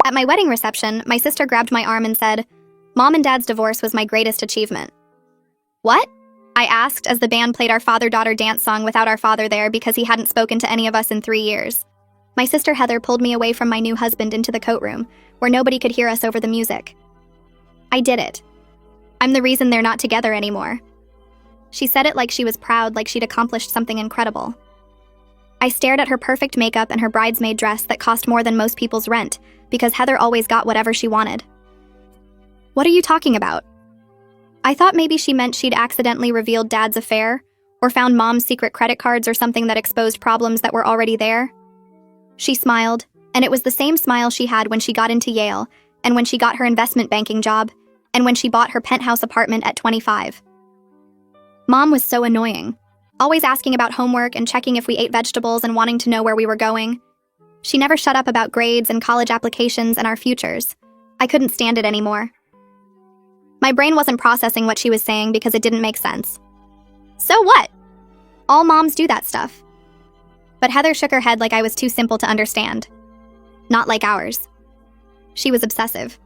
At my wedding reception, my sister grabbed my arm and said, "Mom and Dad's divorce was my greatest achievement." "What?" I asked as the band played our father-daughter dance song without our father there because he hadn't spoken to any of us in 3 years. My sister Heather pulled me away from my new husband into the coat room, where nobody could hear us over the music. "I did it. I'm the reason they're not together anymore." She said it like she was proud, like she'd accomplished something incredible. I stared at her perfect makeup and her bridesmaid dress that cost more than most people's rent, because Heather always got whatever she wanted. "What are you talking about?" I thought maybe she meant she'd accidentally revealed Dad's affair, or found Mom's secret credit cards or something that exposed problems that were already there. She smiled, and it was the same smile she had when she got into Yale, and when she got her investment banking job, and when she bought her penthouse apartment at 25. Mom was so annoying, always asking about homework and checking if we ate vegetables and wanting to know where we were going. She never shut up about grades and college applications and our futures. I couldn't stand it anymore. My brain wasn't processing what she was saying because it didn't make sense. So what? All moms do that stuff. But Heather shook her head like I was too simple to understand. Not like ours. She was obsessive.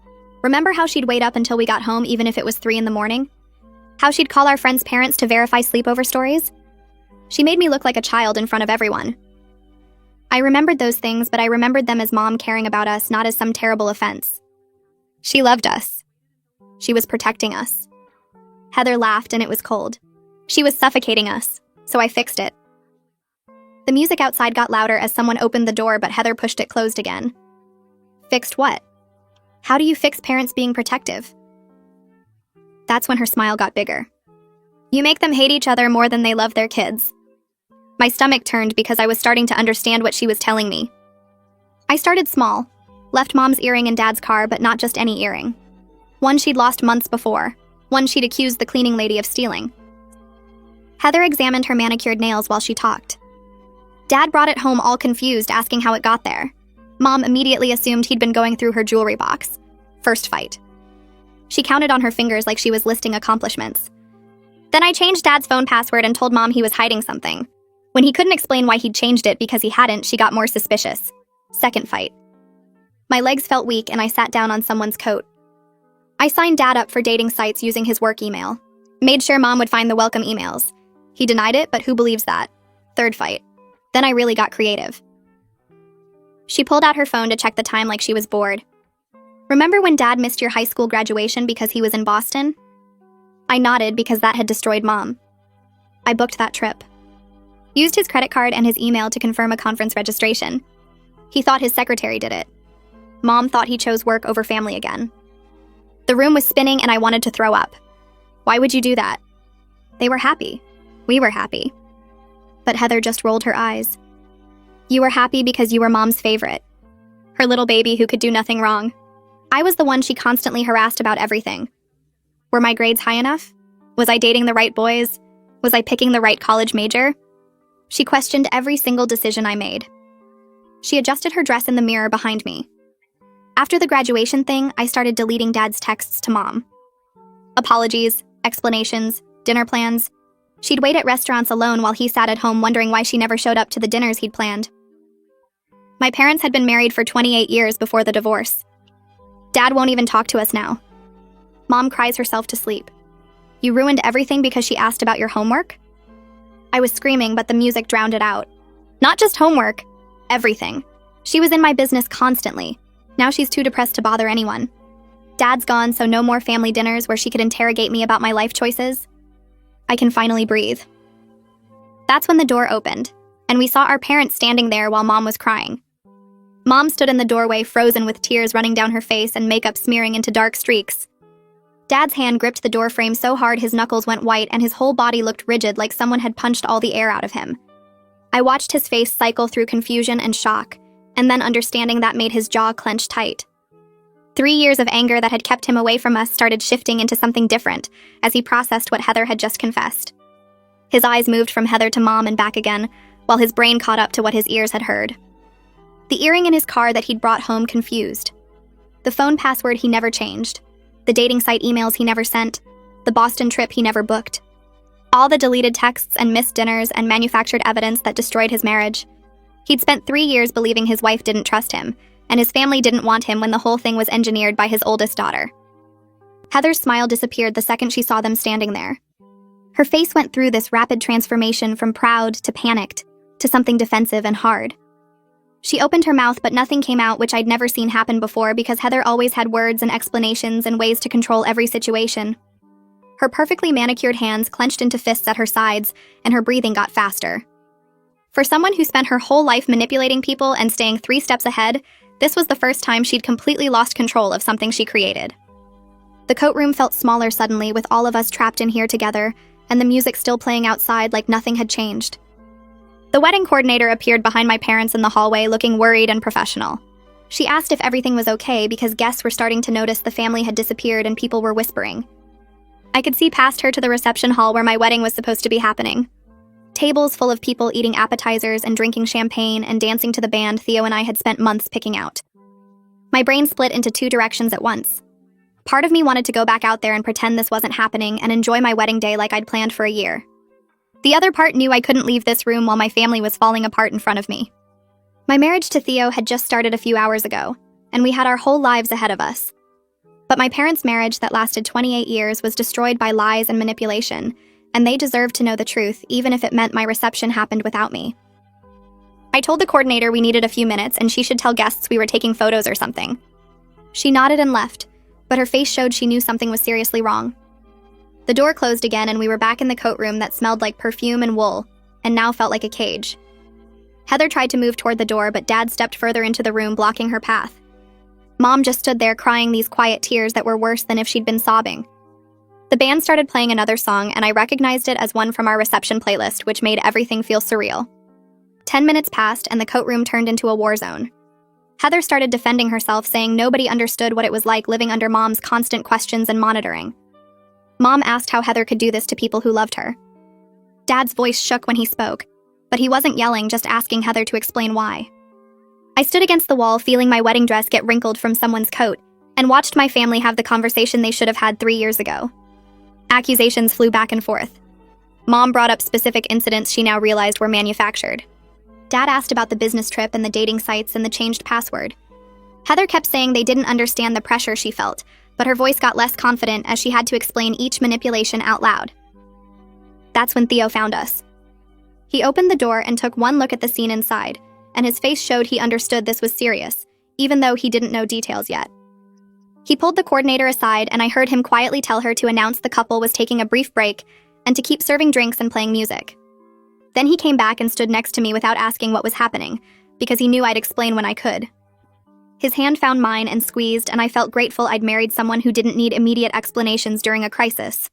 Remember how she'd wait up until we got home even if it was 3 in the morning? How she'd call our friends' parents to verify sleepover stories? She made me look like a child in front of everyone. I remembered those things, but I remembered them as Mom caring about us, not as some terrible offense. She loved us. She was protecting us. Heather laughed and it was cold. She was suffocating us, so I fixed it. The music outside got louder as someone opened the door, but Heather pushed it closed again. Fixed what? How do you fix parents being protective? That's when her smile got bigger. You make them hate each other more than they love their kids. My stomach turned because I was starting to understand what she was telling me. I started small, left Mom's earring in Dad's car, but not just any earring. One she'd lost months before, one she'd accused the cleaning lady of stealing. Heather examined her manicured nails while she talked. Dad brought it home all confused, asking how it got there. Mom immediately assumed he'd been going through her jewelry box. First fight. She counted on her fingers like she was listing accomplishments. Then I changed Dad's phone password and told Mom he was hiding something. When he couldn't explain why he'd changed it because he hadn't, she got more suspicious. Second fight. My legs felt weak and I sat down on someone's coat. I signed Dad up for dating sites using his work email. Made sure Mom would find the welcome emails. He denied it, but who believes that? Third fight. Then I really got creative. She pulled out her phone to check the time like she was bored. Remember when Dad missed your high school graduation because he was in Boston? I nodded because that had destroyed Mom. I booked that trip. Used his credit card and his email to confirm a conference registration. He thought his secretary did it. Mom thought he chose work over family again. The room was spinning and I wanted to throw up. Why would you do that? They were happy. We were happy. But Heather just rolled her eyes. You were happy because you were Mom's favorite. Her little baby who could do nothing wrong. I was the one she constantly harassed about everything. Were my grades high enough? Was I dating the right boys? Was I picking the right college major? She questioned every single decision I made. She adjusted her dress in the mirror behind me. After the graduation thing, I started deleting Dad's texts to Mom. Apologies, explanations, dinner plans. She'd wait at restaurants alone while he sat at home wondering why she never showed up to the dinners he'd planned. My parents had been married for 28 years before the divorce. Dad won't even talk to us now. Mom cries herself to sleep. You ruined everything because she asked about your homework? I was screaming, but the music drowned it out. Not just homework, everything. She was in my business constantly. Now she's too depressed to bother anyone. Dad's gone, so no more family dinners where she could interrogate me about my life choices. I can finally breathe. That's when the door opened, and we saw our parents standing there while Mom was crying. Mom stood in the doorway, frozen with tears running down her face and makeup smearing into dark streaks. Dad's hand gripped the doorframe so hard his knuckles went white and his whole body looked rigid like someone had punched all the air out of him. I watched his face cycle through confusion and shock, and then understanding that made his jaw clench tight. 3 years of anger that had kept him away from us started shifting into something different as he processed what Heather had just confessed. His eyes moved from Heather to Mom and back again, while his brain caught up to what his ears had heard. The earring in his car that he'd brought home confused. The phone password he never changed. The dating site emails he never sent. The Boston trip he never booked. All the deleted texts and missed dinners and manufactured evidence that destroyed his marriage. He'd spent 3 years believing his wife didn't trust him, and his family didn't want him when the whole thing was engineered by his oldest daughter. Heather's smile disappeared the second she saw them standing there. Her face went through this rapid transformation from proud to panicked to something defensive and hard. She opened her mouth, but nothing came out, which I'd never seen happen before because Heather always had words and explanations and ways to control every situation. Her perfectly manicured hands clenched into fists at her sides, and her breathing got faster. For someone who spent her whole life manipulating people and staying 3 steps ahead, this was the first time she'd completely lost control of something she created. The coat room felt smaller suddenly, with all of us trapped in here together, and the music still playing outside like nothing had changed. The wedding coordinator appeared behind my parents in the hallway, looking worried and professional. She asked if everything was okay because guests were starting to notice the family had disappeared and people were whispering. I could see past her to the reception hall where my wedding was supposed to be happening. Tables full of people eating appetizers and drinking champagne and dancing to the band Theo and I had spent months picking out. My brain split into 2 directions at once. Part of me wanted to go back out there and pretend this wasn't happening and enjoy my wedding day like I'd planned for a year. The other part knew I couldn't leave this room while my family was falling apart in front of me. My marriage to Theo had just started a few hours ago, and we had our whole lives ahead of us. But my parents' marriage that lasted 28 years was destroyed by lies and manipulation, and they deserved to know the truth, even if it meant my reception happened without me. I told the coordinator we needed a few minutes and she should tell guests we were taking photos or something. She nodded and left, but her face showed she knew something was seriously wrong. The door closed again and we were back in the coat room that smelled like perfume and wool, and now felt like a cage. Heather tried to move toward the door, but Dad stepped further into the room, blocking her path. Mom just stood there crying these quiet tears that were worse than if she'd been sobbing. The band started playing another song, and I recognized it as one from our reception playlist, which made everything feel surreal. 10 minutes passed, and the coat room turned into a war zone. Heather started defending herself, saying nobody understood what it was like living under Mom's constant questions and monitoring. Mom asked how Heather could do this to people who loved her. Dad's voice shook when he spoke, but he wasn't yelling, just asking Heather to explain why. I stood against the wall, feeling my wedding dress get wrinkled from someone's coat, and watched my family have the conversation they should have had 3 years ago. Accusations flew back and forth. Mom brought up specific incidents she now realized were manufactured. Dad asked about the business trip and the dating sites and the changed password. Heather kept saying they didn't understand the pressure she felt, but her voice got less confident as she had to explain each manipulation out loud. That's when Theo found us. He opened the door and took one look at the scene inside, and his face showed he understood this was serious, even though he didn't know details yet. He pulled the coordinator aside, and I heard him quietly tell her to announce the couple was taking a brief break and to keep serving drinks and playing music. Then he came back and stood next to me without asking what was happening, because he knew I'd explain when I could. His hand found mine and squeezed, and I felt grateful I'd married someone who didn't need immediate explanations during a crisis.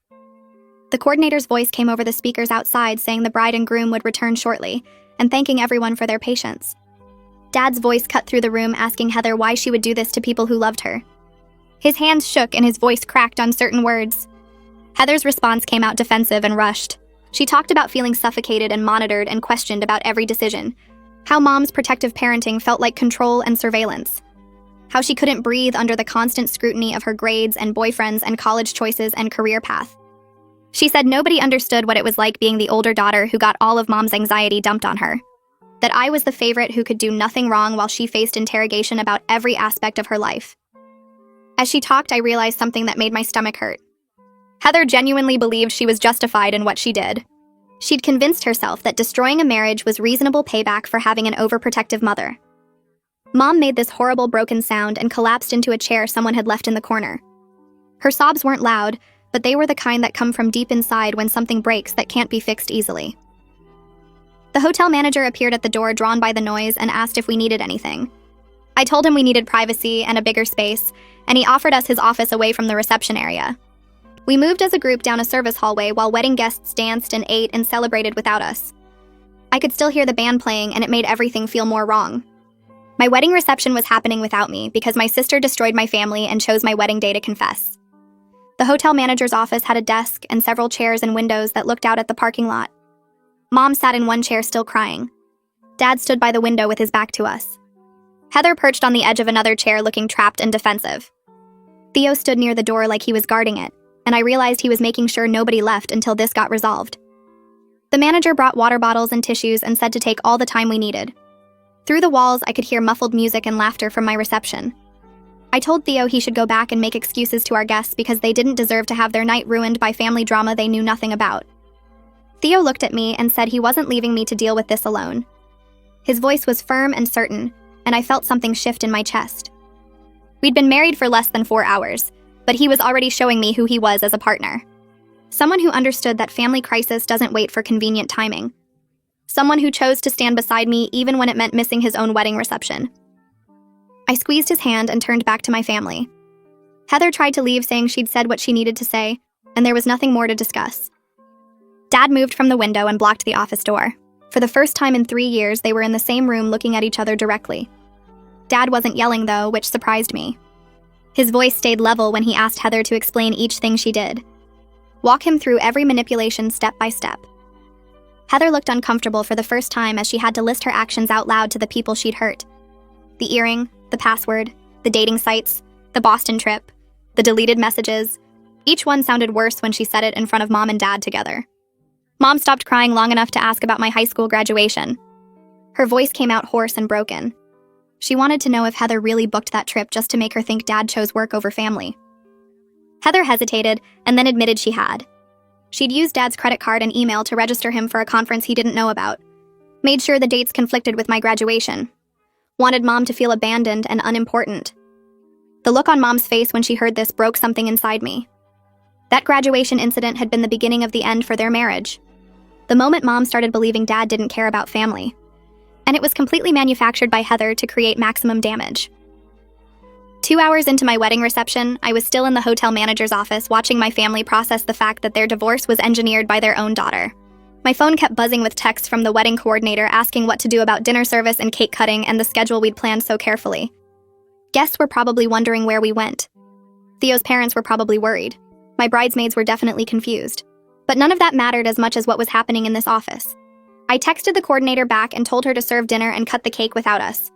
The coordinator's voice came over the speakers outside, saying the bride and groom would return shortly, and thanking everyone for their patience. Dad's voice cut through the room, asking Heather why she would do this to people who loved her. His hands shook and his voice cracked on certain words. Heather's response came out defensive and rushed. She talked about feeling suffocated and monitored and questioned about every decision. How Mom's protective parenting felt like control and surveillance. How she couldn't breathe under the constant scrutiny of her grades and boyfriends and college choices and career path. She said nobody understood what it was like being the older daughter who got all of Mom's anxiety dumped on her. That I was the favorite who could do nothing wrong while she faced interrogation about every aspect of her life. As she talked, I realized something that made my stomach hurt. Heather genuinely believed she was justified in what she did. She'd convinced herself that destroying a marriage was reasonable payback for having an overprotective mother. Mom made this horrible broken sound and collapsed into a chair someone had left in the corner. Her sobs weren't loud, but they were the kind that come from deep inside when something breaks that can't be fixed easily. The hotel manager appeared at the door, drawn by the noise, and asked if we needed anything. I told him we needed privacy and a bigger space, and he offered us his office away from the reception area. We moved as a group down a service hallway while wedding guests danced and ate and celebrated without us. I could still hear the band playing, and it made everything feel more wrong. My wedding reception was happening without me because my sister destroyed my family and chose my wedding day to confess. The hotel manager's office had a desk and several chairs and windows that looked out at the parking lot. Mom sat in one chair still crying. Dad stood by the window with his back to us. Heather perched on the edge of another chair looking trapped and defensive. Theo stood near the door like he was guarding it, and I realized he was making sure nobody left until this got resolved. The manager brought water bottles and tissues and said to take all the time we needed. Through the walls, I could hear muffled music and laughter from my reception. I told Theo he should go back and make excuses to our guests because they didn't deserve to have their night ruined by family drama they knew nothing about. Theo looked at me and said he wasn't leaving me to deal with this alone. His voice was firm and certain, and I felt something shift in my chest. We'd been married for less than 4 hours, but he was already showing me who he was as a partner. Someone who understood that family crisis doesn't wait for convenient timing. Someone who chose to stand beside me even when it meant missing his own wedding reception. I squeezed his hand and turned back to my family. Heather tried to leave, saying she'd said what she needed to say, and there was nothing more to discuss. Dad moved from the window and blocked the office door. For the first time in 3 years, they were in the same room looking at each other directly. Dad wasn't yelling, though, which surprised me. His voice stayed level when he asked Heather to explain each thing she did. Walk him through every manipulation step by step. Heather looked uncomfortable for the first time as she had to list her actions out loud to the people she'd hurt. The earring, the password, the dating sites, the Boston trip, the deleted messages. Each one sounded worse when she said it in front of Mom and Dad together. Mom stopped crying long enough to ask about my high school graduation. Her voice came out hoarse and broken. She wanted to know if Heather really booked that trip just to make her think Dad chose work over family. Heather hesitated and then admitted she had. She'd used Dad's credit card and email to register him for a conference he didn't know about. Made sure the dates conflicted with my graduation. Wanted Mom to feel abandoned and unimportant. The look on Mom's face when she heard this broke something inside me. That graduation incident had been the beginning of the end for their marriage. The moment Mom started believing Dad didn't care about family. And it was completely manufactured by Heather to create maximum damage. 2 hours into my wedding reception, I was still in the hotel manager's office watching my family process the fact that their divorce was engineered by their own daughter. My phone kept buzzing with texts from the wedding coordinator asking what to do about dinner service and cake cutting and the schedule we'd planned so carefully. Guests were probably wondering where we went. Theo's parents were probably worried. My bridesmaids were definitely confused. But none of that mattered as much as what was happening in this office. I texted the coordinator back and told her to serve dinner and cut the cake without us.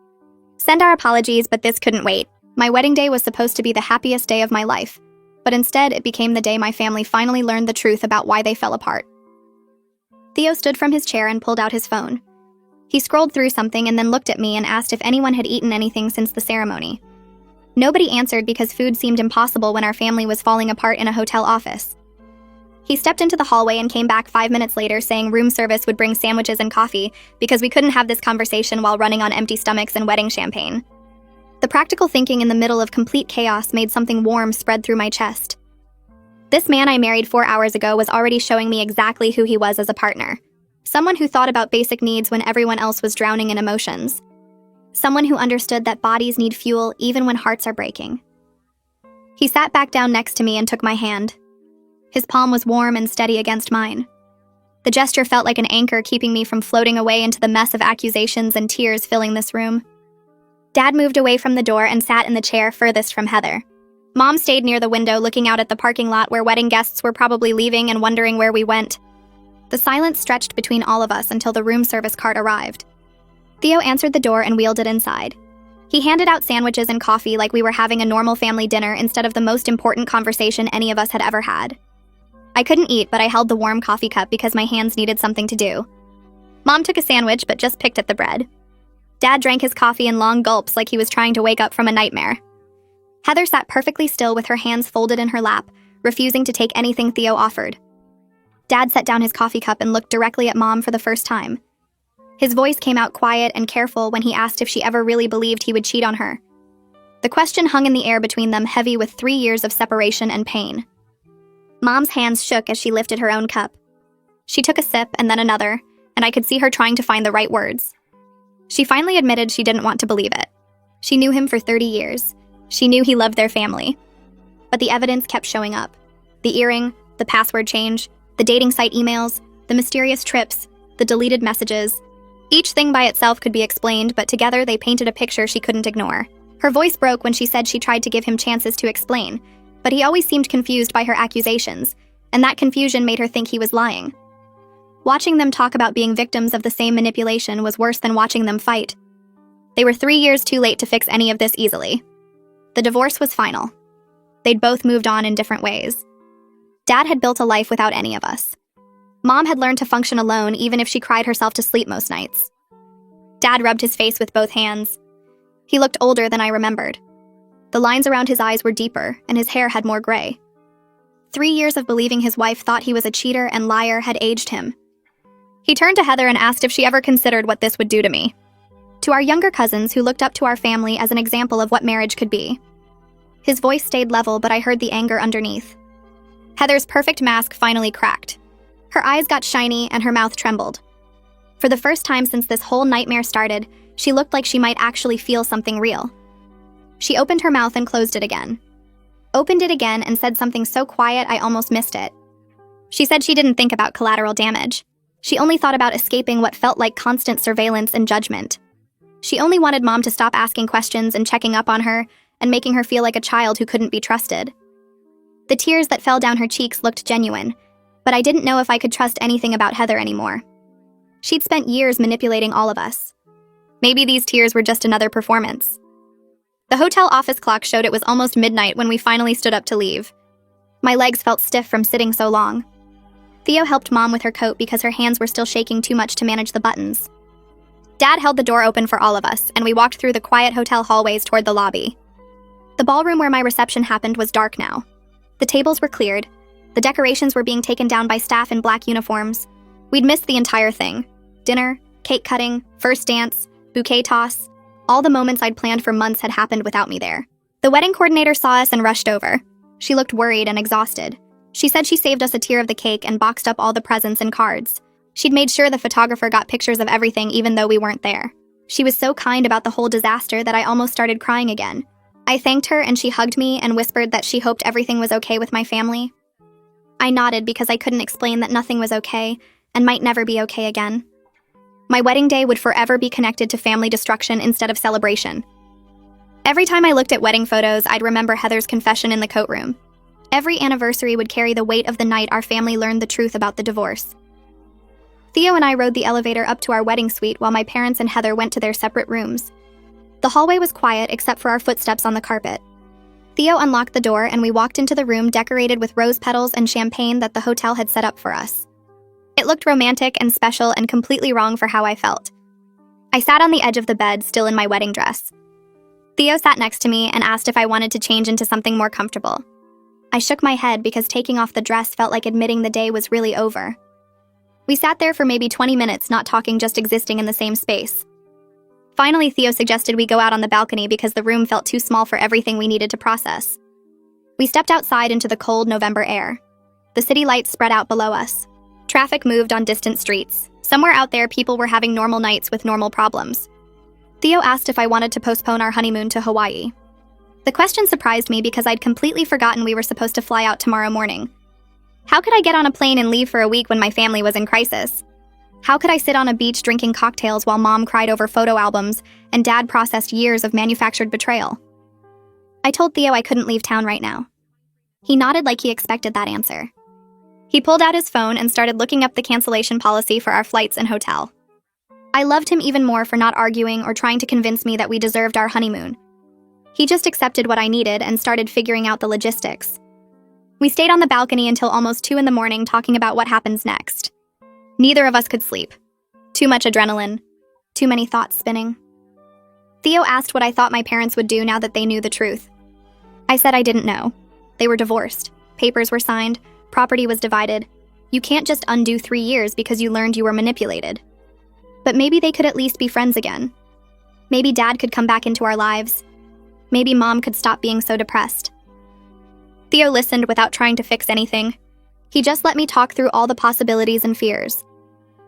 Send our apologies, but this couldn't wait. My wedding day was supposed to be the happiest day of my life, but instead it became the day my family finally learned the truth about why they fell apart. Theo stood from his chair and pulled out his phone. He scrolled through something and then looked at me and asked if anyone had eaten anything since the ceremony. Nobody answered because food seemed impossible when our family was falling apart in a hotel office. He stepped into the hallway and came back 5 minutes later saying room service would bring sandwiches and coffee because we couldn't have this conversation while running on empty stomachs and wedding champagne. The practical thinking in the middle of complete chaos made something warm spread through my chest. This man I married 4 hours ago was already showing me exactly who he was as a partner. Someone who thought about basic needs when everyone else was drowning in emotions. Someone who understood that bodies need fuel even when hearts are breaking. He sat back down next to me and took my hand. His palm was warm and steady against mine. The gesture felt like an anchor keeping me from floating away into the mess of accusations and tears filling this room. Dad moved away from the door and sat in the chair furthest from Heather. Mom stayed near the window looking out at the parking lot where wedding guests were probably leaving and wondering where we went. The silence stretched between all of us until the room service cart arrived. Theo answered the door and wheeled it inside. He handed out sandwiches and coffee like we were having a normal family dinner instead of the most important conversation any of us had ever had. I couldn't eat, but I held the warm coffee cup because my hands needed something to do. Mom took a sandwich but just picked at the bread. Dad drank his coffee in long gulps like he was trying to wake up from a nightmare. Heather sat perfectly still with her hands folded in her lap, refusing to take anything Theo offered. Dad set down his coffee cup and looked directly at Mom for the first time. His voice came out quiet and careful when he asked if she ever really believed he would cheat on her. The question hung in the air between them, heavy with 3 years of separation and pain. Mom's hands shook as she lifted her own cup. She took a sip and then another, and I could see her trying to find the right words. She finally admitted she didn't want to believe it. She knew him for 30 years. She knew he loved their family. But the evidence kept showing up. The earring, the password change, the dating site emails, the mysterious trips, the deleted messages. Each thing by itself could be explained, but together they painted a picture she couldn't ignore. Her voice broke when she said she tried to give him chances to explain, but he always seemed confused by her accusations, and that confusion made her think he was lying. Watching them talk about being victims of the same manipulation was worse than watching them fight. They were 3 years too late to fix any of this easily. The divorce was final. They'd both moved on in different ways. Dad had built a life without any of us. Mom had learned to function alone even if she cried herself to sleep most nights. Dad rubbed his face with both hands. He looked older than I remembered. The lines around his eyes were deeper, and his hair had more gray. 3 years of believing his wife thought he was a cheater and liar had aged him. He turned to Heather and asked if she ever considered what this would do to me. To our younger cousins who looked up to our family as an example of what marriage could be. His voice stayed level, but I heard the anger underneath. Heather's perfect mask finally cracked. Her eyes got shiny and her mouth trembled. For the first time since this whole nightmare started, she looked like she might actually feel something real. She opened her mouth and closed it again. Opened it again and said something so quiet I almost missed it. She said she didn't think about collateral damage. She only thought about escaping what felt like constant surveillance and judgment. She only wanted Mom to stop asking questions and checking up on her and making her feel like a child who couldn't be trusted. The tears that fell down her cheeks looked genuine, but I didn't know if I could trust anything about Heather anymore. She'd spent years manipulating all of us. Maybe these tears were just another performance. The hotel office clock showed it was almost midnight when we finally stood up to leave. My legs felt stiff from sitting so long. Theo helped Mom with her coat because her hands were still shaking too much to manage the buttons. Dad held the door open for all of us, and we walked through the quiet hotel hallways toward the lobby. The ballroom where my reception happened was dark now. The tables were cleared. The decorations were being taken down by staff in black uniforms. We'd missed the entire thing. Dinner, cake cutting, first dance, bouquet toss. All the moments I'd planned for months had happened without me there. The wedding coordinator saw us and rushed over. She looked worried and exhausted. She said she saved us a tier of the cake and boxed up all the presents and cards. She'd made sure the photographer got pictures of everything even though we weren't there. She was so kind about the whole disaster that I almost started crying again. I thanked her and she hugged me and whispered that she hoped everything was okay with my family. I nodded because I couldn't explain that nothing was okay and might never be okay again. My wedding day would forever be connected to family destruction instead of celebration. Every time I looked at wedding photos, I'd remember Heather's confession in the coat room. Every anniversary would carry the weight of the night our family learned the truth about the divorce. Theo and I rode the elevator up to our wedding suite while my parents and Heather went to their separate rooms. The hallway was quiet except for our footsteps on the carpet. Theo unlocked the door and we walked into the room decorated with rose petals and champagne that the hotel had set up for us. It looked romantic and special and completely wrong for how I felt. I sat on the edge of the bed, still in my wedding dress. Theo sat next to me and asked if I wanted to change into something more comfortable. I shook my head because taking off the dress felt like admitting the day was really over. We sat there for maybe 20 minutes, not talking, just existing in the same space. Finally, Theo suggested we go out on the balcony because the room felt too small for everything we needed to process. We stepped outside into the cold November air. The city lights spread out below us. Traffic moved on distant streets. Somewhere out there, people were having normal nights with normal problems. Theo asked if I wanted to postpone our honeymoon to Hawaii. The question surprised me because I'd completely forgotten we were supposed to fly out tomorrow morning. How could I get on a plane and leave for a week when my family was in crisis? How could I sit on a beach drinking cocktails while Mom cried over photo albums and Dad processed years of manufactured betrayal? I told Theo I couldn't leave town right now. He nodded like he expected that answer. He pulled out his phone and started looking up the cancellation policy for our flights and hotel. I loved him even more for not arguing or trying to convince me that we deserved our honeymoon. He just accepted what I needed and started figuring out the logistics. We stayed on the balcony until almost 2 a.m. talking about what happens next. Neither of us could sleep. Too much adrenaline. Too many thoughts spinning. Theo asked what I thought my parents would do now that they knew the truth. I said I didn't know. They were divorced. Papers were signed. Property was divided. You can't just undo 3 years because you learned you were manipulated. But maybe they could at least be friends again. Maybe Dad could come back into our lives. Maybe Mom could stop being so depressed. Theo listened without trying to fix anything. He just let me talk through all the possibilities and fears.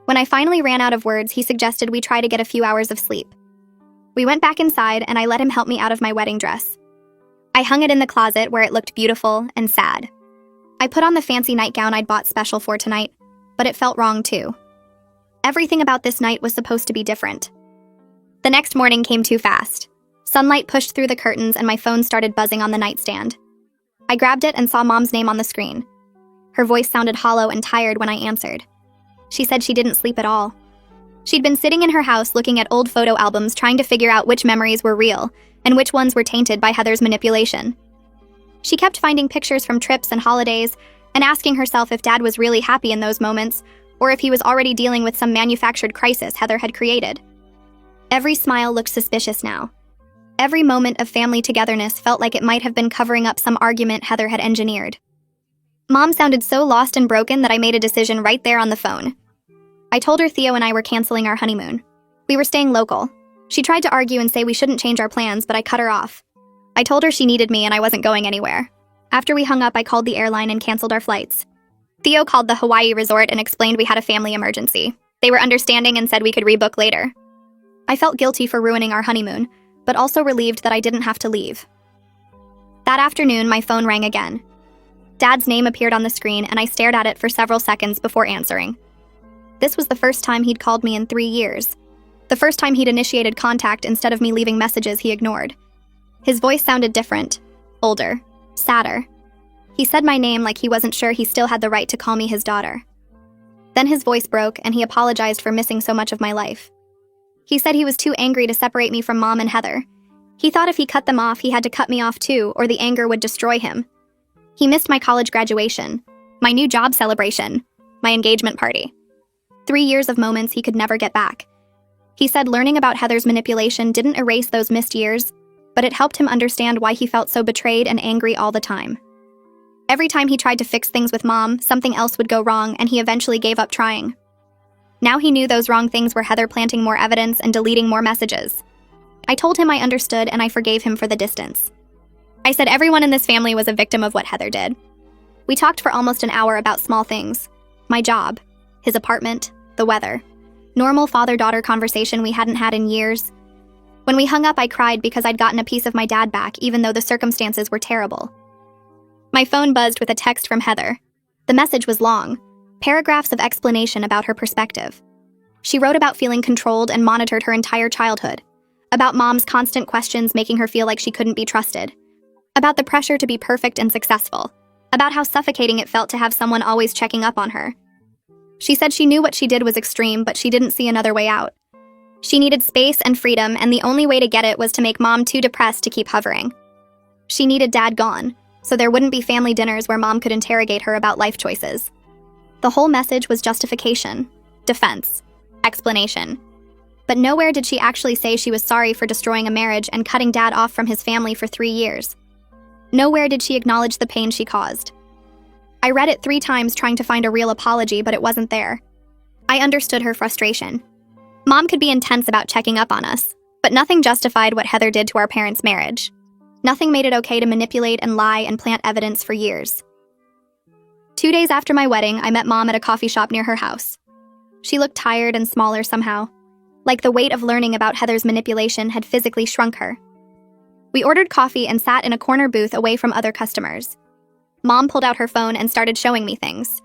When I finally ran out of words, he suggested we try to get a few hours of sleep. We went back inside and I let him help me out of my wedding dress. I hung it in the closet where it looked beautiful and sad. I put on the fancy nightgown I'd bought special for tonight, but it felt wrong too. Everything about this night was supposed to be different. The next morning came too fast. Sunlight pushed through the curtains and my phone started buzzing on the nightstand. I grabbed it and saw Mom's name on the screen. Her voice sounded hollow and tired when I answered. She said she didn't sleep at all. She'd been sitting in her house looking at old photo albums trying to figure out which memories were real and which ones were tainted by Heather's manipulation. She kept finding pictures from trips and holidays and asking herself if Dad was really happy in those moments or if he was already dealing with some manufactured crisis Heather had created. Every smile looked suspicious now. Every moment of family togetherness felt like it might have been covering up some argument Heather had engineered. Mom sounded so lost and broken that I made a decision right there on the phone. I told her Theo and I were canceling our honeymoon. We were staying local. She tried to argue and say we shouldn't change our plans, but I cut her off. I told her she needed me and I wasn't going anywhere. After we hung up, I called the airline and canceled our flights. Theo called the Hawaii resort and explained we had a family emergency. They were understanding and said we could rebook later. I felt guilty for ruining our honeymoon, but also relieved that I didn't have to leave. That afternoon, my phone rang again. Dad's name appeared on the screen and I stared at it for several seconds before answering. This was the first time he'd called me in 3 years. The first time he'd initiated contact instead of me leaving messages he ignored. His voice sounded different, older, sadder. He said my name like he wasn't sure he still had the right to call me his daughter. Then his voice broke and he apologized for missing so much of my life. He said he was too angry to separate me from Mom and Heather. He thought if he cut them off, he had to cut me off too, or the anger would destroy him. He missed my college graduation, my new job celebration, my engagement party. 3 years of moments he could never get back. He said learning about Heather's manipulation didn't erase those missed years, but it helped him understand why he felt so betrayed and angry all the time. Every time he tried to fix things with Mom, something else would go wrong and he eventually gave up trying. Now he knew those wrong things were Heather planting more evidence and deleting more messages. I told him I understood and I forgave him for the distance. I said everyone in this family was a victim of what Heather did. We talked for almost an hour about small things. My job, his apartment, the weather. Normal father-daughter conversation we hadn't had in years. When we hung up, I cried because I'd gotten a piece of my dad back, even though the circumstances were terrible. My phone buzzed with a text from Heather. The message was long, paragraphs of explanation about her perspective. She wrote about feeling controlled and monitored her entire childhood, about Mom's constant questions making her feel like she couldn't be trusted, about the pressure to be perfect and successful, about how suffocating it felt to have someone always checking up on her. She said she knew what she did was extreme, but she didn't see another way out. She needed space and freedom, and the only way to get it was to make Mom too depressed to keep hovering. She needed Dad gone, so there wouldn't be family dinners where Mom could interrogate her about life choices. The whole message was justification, defense, explanation. But nowhere did she actually say she was sorry for destroying a marriage and cutting Dad off from his family for 3 years. Nowhere did she acknowledge the pain she caused. I read it 3 times trying to find a real apology, but it wasn't there. I understood her frustration. Mom could be intense about checking up on us, but nothing justified what Heather did to our parents' marriage. Nothing made it okay to manipulate and lie and plant evidence for years. 2 days after my wedding, I met Mom at a coffee shop near her house. She looked tired and smaller somehow, like the weight of learning about Heather's manipulation had physically shrunk her. We ordered coffee and sat in a corner booth away from other customers. Mom pulled out her phone and started showing me things.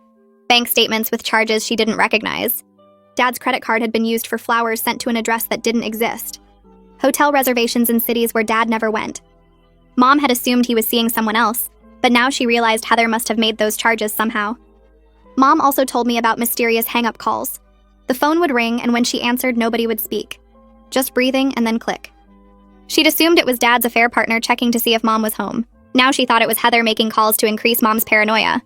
Bank statements with charges she didn't recognize. Dad's credit card had been used for flowers sent to an address that didn't exist. Hotel reservations in cities where Dad never went. Mom had assumed he was seeing someone else, but now she realized Heather must have made those charges somehow. Mom also told me about mysterious hang-up calls. The phone would ring, and when she answered, nobody would speak. Just breathing and then click. She'd assumed it was Dad's affair partner checking to see if Mom was home. Now she thought it was Heather making calls to increase Mom's paranoia.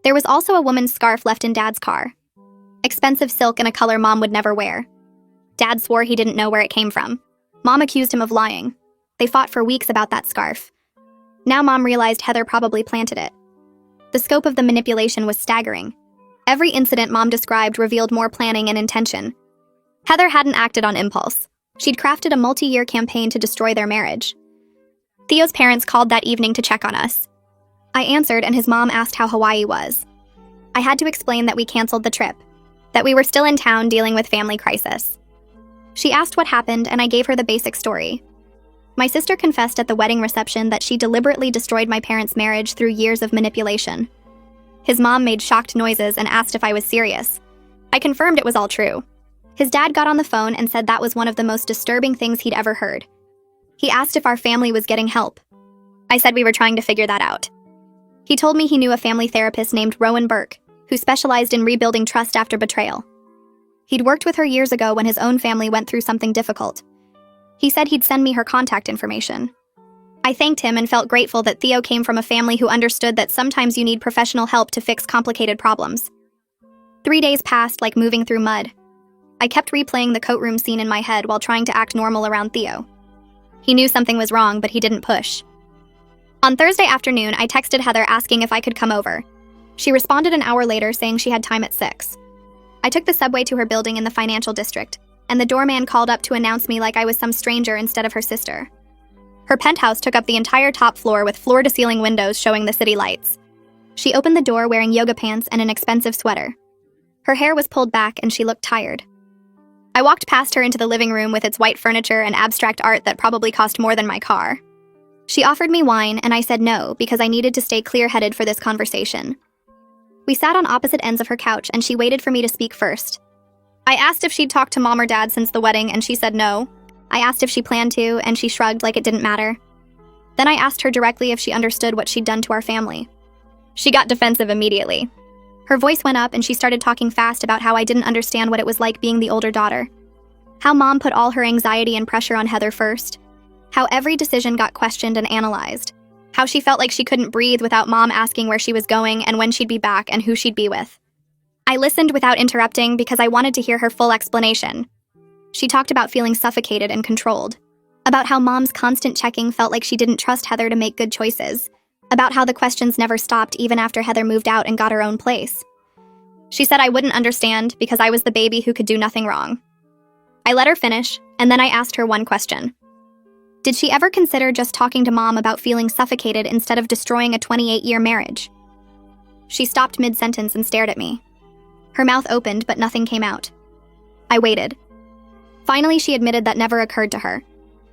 There was also a woman's scarf left in Dad's car. Expensive silk in a color Mom would never wear. Dad swore he didn't know where it came from. Mom accused him of lying. They fought for weeks about that scarf. Now Mom realized Heather probably planted it. The scope of the manipulation was staggering. Every incident Mom described revealed more planning and intention. Heather hadn't acted on impulse. She'd crafted a multi-year campaign to destroy their marriage. Theo's parents called that evening to check on us. I answered, and his mom asked how Hawaii was. I had to explain that we canceled the trip, that we were still in town dealing with family crisis. She asked what happened, and I gave her the basic story. My sister confessed at the wedding reception that she deliberately destroyed my parents' marriage through years of manipulation. His mom made shocked noises and asked if I was serious. I confirmed it was all true. His dad got on the phone and said that was one of the most disturbing things he'd ever heard. He asked if our family was getting help. I said we were trying to figure that out. He told me he knew a family therapist named Rowan Burke, who specialized in rebuilding trust after betrayal. He'd worked with her years ago when his own family went through something difficult. He said he'd send me her contact information. I thanked him and felt grateful that Theo came from a family who understood that sometimes you need professional help to fix complicated problems. 3 days passed like moving through mud. I kept replaying the coat room scene in my head while trying to act normal around Theo. He knew something was wrong, but he didn't push. On Thursday afternoon, I texted Heather asking if I could come over. She responded an hour later saying she had time at 6. I took the subway to her building in the financial district, and the doorman called up to announce me like I was some stranger instead of her sister. Her penthouse took up the entire top floor with floor-to-ceiling windows showing the city lights. She opened the door wearing yoga pants and an expensive sweater. Her hair was pulled back and she looked tired. I walked past her into the living room with its white furniture and abstract art that probably cost more than my car. She offered me wine and I said no because I needed to stay clear-headed for this conversation. We sat on opposite ends of her couch and she waited for me to speak first. I asked if she'd talked to Mom or Dad since the wedding and she said no. I asked if she planned to and she shrugged like it didn't matter. Then I asked her directly if she understood what she'd done to our family. She got defensive immediately. Her voice went up and she started talking fast about how I didn't understand what it was like being the older daughter. How Mom put all her anxiety and pressure on Heather first. How every decision got questioned and analyzed. How she felt like she couldn't breathe without Mom asking where she was going and when she'd be back and who she'd be with. I listened without interrupting because I wanted to hear her full explanation. She talked about feeling suffocated and controlled. About how Mom's constant checking felt like she didn't trust Heather to make good choices. About how the questions never stopped even after Heather moved out and got her own place. She said I wouldn't understand because I was the baby who could do nothing wrong. I let her finish, and then I asked her one question. Did she ever consider just talking to Mom about feeling suffocated instead of destroying a 28-year marriage? She stopped mid-sentence and stared at me. Her mouth opened, but nothing came out. I waited. Finally, she admitted that never occurred to her.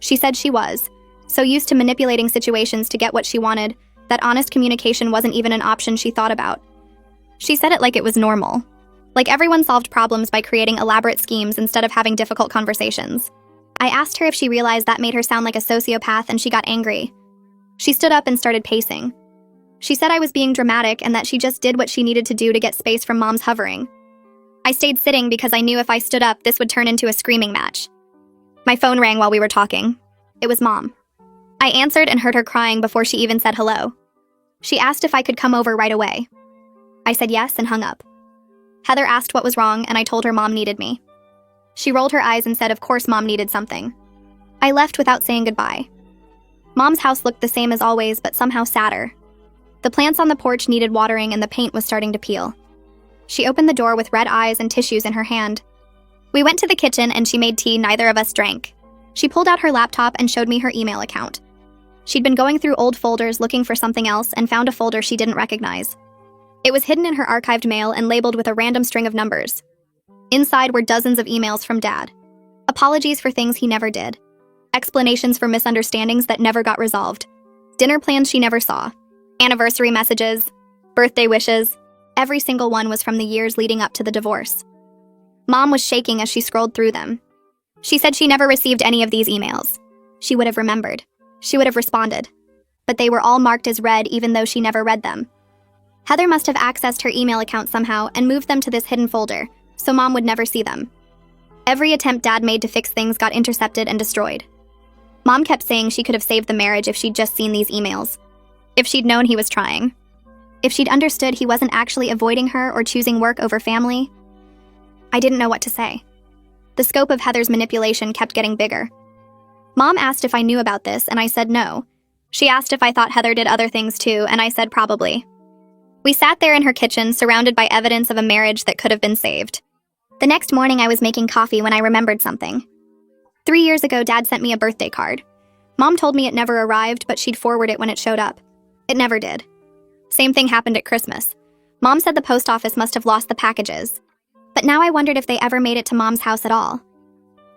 She said she was so used to manipulating situations to get what she wanted that honest communication wasn't even an option she thought about. She said it like it was normal. Like everyone solved problems by creating elaborate schemes instead of having difficult conversations. I asked her if she realized that made her sound like a sociopath and she got angry. She stood up and started pacing. She said I was being dramatic and that she just did what she needed to do to get space from Mom's hovering. I stayed sitting because I knew if I stood up, this would turn into a screaming match. My phone rang while we were talking. It was Mom. I answered and heard her crying before she even said hello. She asked if I could come over right away. I said yes and hung up. Heather asked what was wrong and I told her Mom needed me. She rolled her eyes and said of course Mom needed something. I left without saying goodbye. Mom's house looked the same as always, but somehow sadder. The plants on the porch needed watering and the paint was starting to peel. She opened the door with red eyes and tissues in her hand. We went to the kitchen and she made tea neither of us drank. She pulled out her laptop and showed me her email account. She'd been going through old folders looking for something else and found a folder she didn't recognize. It was hidden in her archived mail and labeled with a random string of numbers. Inside were dozens of emails from Dad. Apologies for things he never did. Explanations for misunderstandings that never got resolved. Dinner plans she never saw. Anniversary messages. Birthday wishes. Every single one was from the years leading up to the divorce. Mom was shaking as she scrolled through them. She said she never received any of these emails. She would have remembered. She would have responded. But they were all marked as read even though she never read them. Heather must have accessed her email account somehow and moved them to this hidden folder, so Mom would never see them. Every attempt Dad made to fix things got intercepted and destroyed. Mom kept saying she could have saved the marriage if she'd just seen these emails. If she'd known he was trying. If she'd understood he wasn't actually avoiding her or choosing work over family. I didn't know what to say. The scope of Heather's manipulation kept getting bigger. Mom asked if I knew about this, and I said no. She asked if I thought Heather did other things too, and I said probably. We sat there in her kitchen, surrounded by evidence of a marriage that could have been saved. The next morning I was making coffee when I remembered something. 3 years ago, Dad sent me a birthday card. Mom told me it never arrived, but she'd forward it when it showed up. It never did. Same thing happened at Christmas. Mom said the post office must have lost the packages. But now I wondered if they ever made it to Mom's house at all.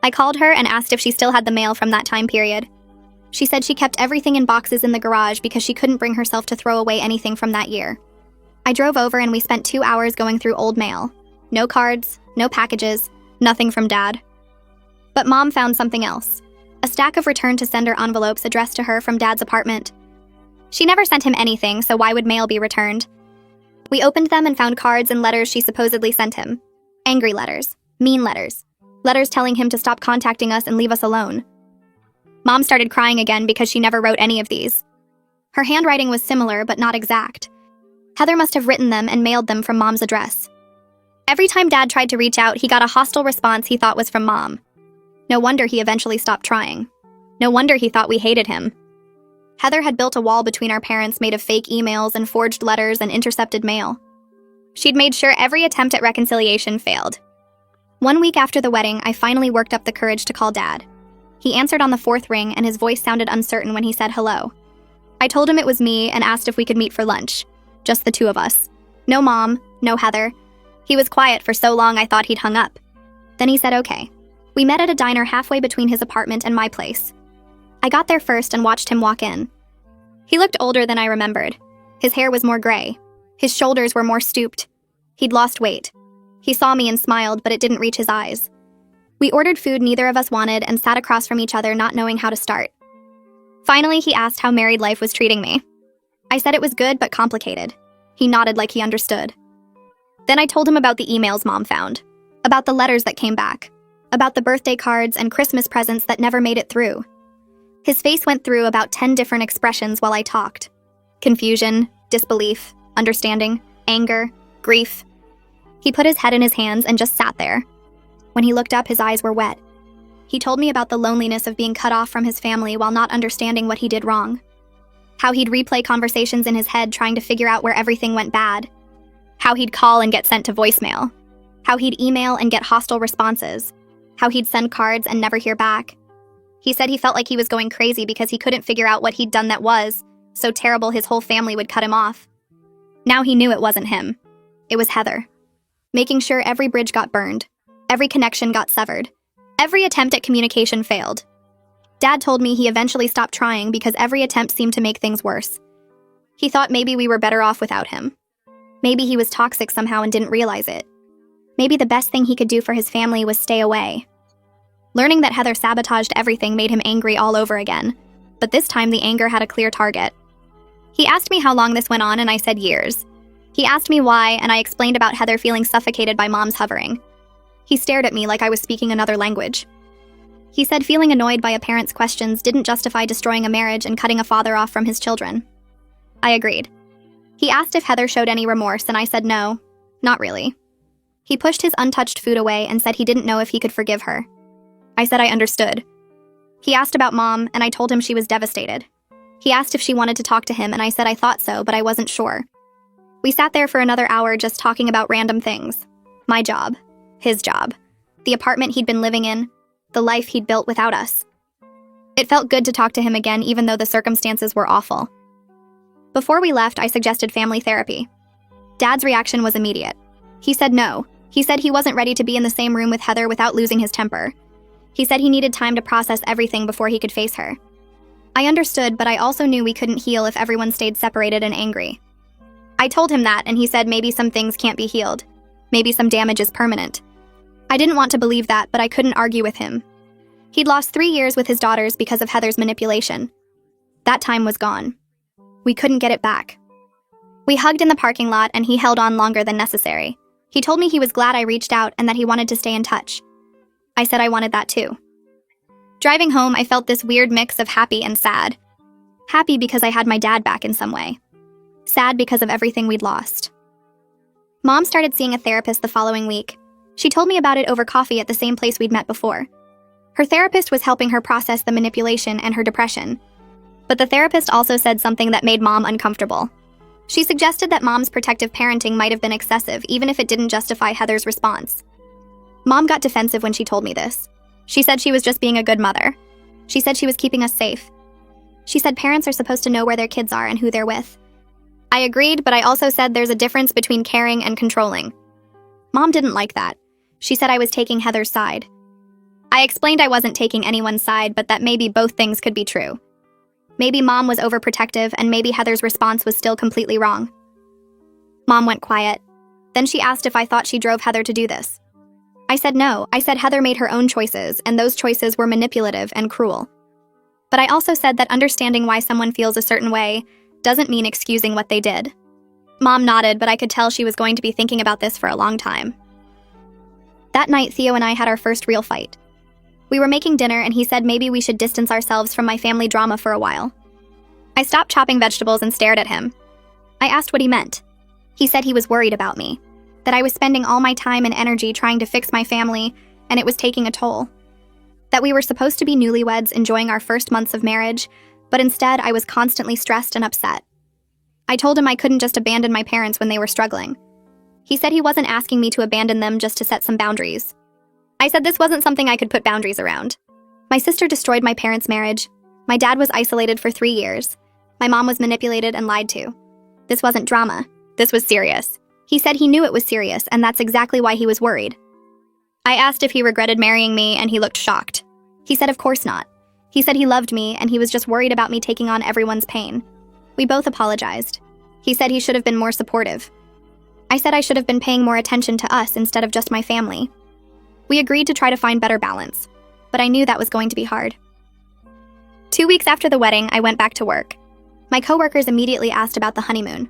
I called her and asked if she still had the mail from that time period. She said she kept everything in boxes in the garage because she couldn't bring herself to throw away anything from that year. I drove over and we spent 2 hours going through old mail. No cards, no packages, nothing from Dad. But Mom found something else. A stack of return-to-sender envelopes addressed to her from Dad's apartment. She never sent him anything, so why would mail be returned? We opened them and found cards and letters she supposedly sent him. Angry letters. Mean letters. Letters telling him to stop contacting us and leave us alone. Mom started crying again because she never wrote any of these. Her handwriting was similar, but not exact. Heather must have written them and mailed them from Mom's address. Every time Dad tried to reach out, he got a hostile response he thought was from Mom. No wonder he eventually stopped trying. No wonder he thought we hated him. Heather had built a wall between our parents made of fake emails and forged letters and intercepted mail. She'd made sure every attempt at reconciliation failed. 1 week after the wedding, I finally worked up the courage to call Dad. He answered on the 4th ring, and his voice sounded uncertain when he said hello. I told him it was me and asked if we could meet for lunch. Just the two of us. No Mom, no Heather. He was quiet for so long I thought he'd hung up. Then he said okay. We met at a diner halfway between his apartment and my place. I got there first and watched him walk in. He looked older than I remembered. His hair was more gray. His shoulders were more stooped. He'd lost weight. He saw me and smiled, but it didn't reach his eyes. We ordered food neither of us wanted and sat across from each other, not knowing how to start. Finally, he asked how married life was treating me. I said it was good but complicated. He nodded like he understood. Then I told him about the emails Mom found, about the letters that came back, about the birthday cards and Christmas presents that never made it through. His face went through about 10 different expressions while I talked. Confusion, disbelief, understanding, anger, grief. He put his head in his hands and just sat there. When he looked up, his eyes were wet. He told me about the loneliness of being cut off from his family while not understanding what he did wrong. How he'd replay conversations in his head trying to figure out where everything went bad. How he'd call and get sent to voicemail. How he'd email and get hostile responses. How he'd send cards and never hear back. He said he felt like he was going crazy because he couldn't figure out what he'd done that was so terrible his whole family would cut him off. Now he knew it wasn't him. It was Heather. Making sure every bridge got burned. Every connection got severed. Every attempt at communication failed. Dad told me he eventually stopped trying because every attempt seemed to make things worse. He thought maybe we were better off without him. Maybe he was toxic somehow and didn't realize it. Maybe the best thing he could do for his family was stay away. Learning that Heather sabotaged everything made him angry all over again, but this time the anger had a clear target. He asked me how long this went on and I said years. He asked me why and I explained about Heather feeling suffocated by Mom's hovering. He stared at me like I was speaking another language. He said feeling annoyed by a parent's questions didn't justify destroying a marriage and cutting a father off from his children. I agreed. He asked if Heather showed any remorse and I said no, not really. He pushed his untouched food away and said he didn't know if he could forgive her. I said I understood. He asked about Mom, and I told him she was devastated. He asked if she wanted to talk to him, and I said I thought so, but I wasn't sure. We sat there for another hour just talking about random things. My job. His job. The apartment he'd been living in. The life he'd built without us. It felt good to talk to him again, even though the circumstances were awful. Before we left, I suggested family therapy. Dad's reaction was immediate. He said no. He said he wasn't ready to be in the same room with Heather without losing his temper. He said he needed time to process everything before he could face her. I understood, but I also knew we couldn't heal if everyone stayed separated and angry. I told him that, and he said maybe some things can't be healed. Maybe some damage is permanent. I didn't want to believe that, but I couldn't argue with him. He'd lost 3 years with his daughters because of Heather's manipulation. That time was gone. We couldn't get it back. We hugged in the parking lot, and he held on longer than necessary. He told me he was glad I reached out and that he wanted to stay in touch. I said I wanted that too. Driving home, I felt this weird mix of happy and sad. Happy because I had my dad back in some way. Sad because of everything we'd lost. Mom started seeing a therapist the following week. She told me about it over coffee at the same place we'd met before. Her therapist was helping her process the manipulation and her depression. But the therapist also said something that made Mom uncomfortable. She suggested that Mom's protective parenting might have been excessive, even if it didn't justify Heather's response. Mom got defensive when she told me this. She said she was just being a good mother. She said she was keeping us safe. She said parents are supposed to know where their kids are and who they're with. I agreed, but I also said there's a difference between caring and controlling. Mom didn't like that. She said I was taking Heather's side. I explained I wasn't taking anyone's side, but that maybe both things could be true. Maybe Mom was overprotective and maybe Heather's response was still completely wrong. Mom went quiet. Then she asked if I thought she drove Heather to do this. I said no. I said Heather made her own choices, and those choices were manipulative and cruel. But I also said that understanding why someone feels a certain way doesn't mean excusing what they did. Mom nodded, but I could tell she was going to be thinking about this for a long time. That night, Theo and I had our first real fight. We were making dinner, and he said maybe we should distance ourselves from my family drama for a while. I stopped chopping vegetables and stared at him. I asked what he meant. He said he was worried about me. that I was spending all my time and energy trying to fix my family, and it was taking a toll. That we were supposed to be newlyweds enjoying our first months of marriage, but instead I was constantly stressed and upset. I told him I couldn't just abandon my parents when they were struggling. He said he wasn't asking me to abandon them, just to set some boundaries. I said this wasn't something I could put boundaries around. My sister destroyed my parents' marriage. My dad was isolated for 3 years. My mom was manipulated and lied to. This wasn't drama. This was serious. He said he knew it was serious, and that's exactly why he was worried. I asked if he regretted marrying me, and he looked shocked. He said of course not. He said he loved me, and he was just worried about me taking on everyone's pain. We both apologized. He said he should have been more supportive. I said I should have been paying more attention to us instead of just my family. We agreed to try to find better balance, but I knew that was going to be hard. 2 weeks after the wedding, I went back to work. My coworkers immediately asked about the honeymoon.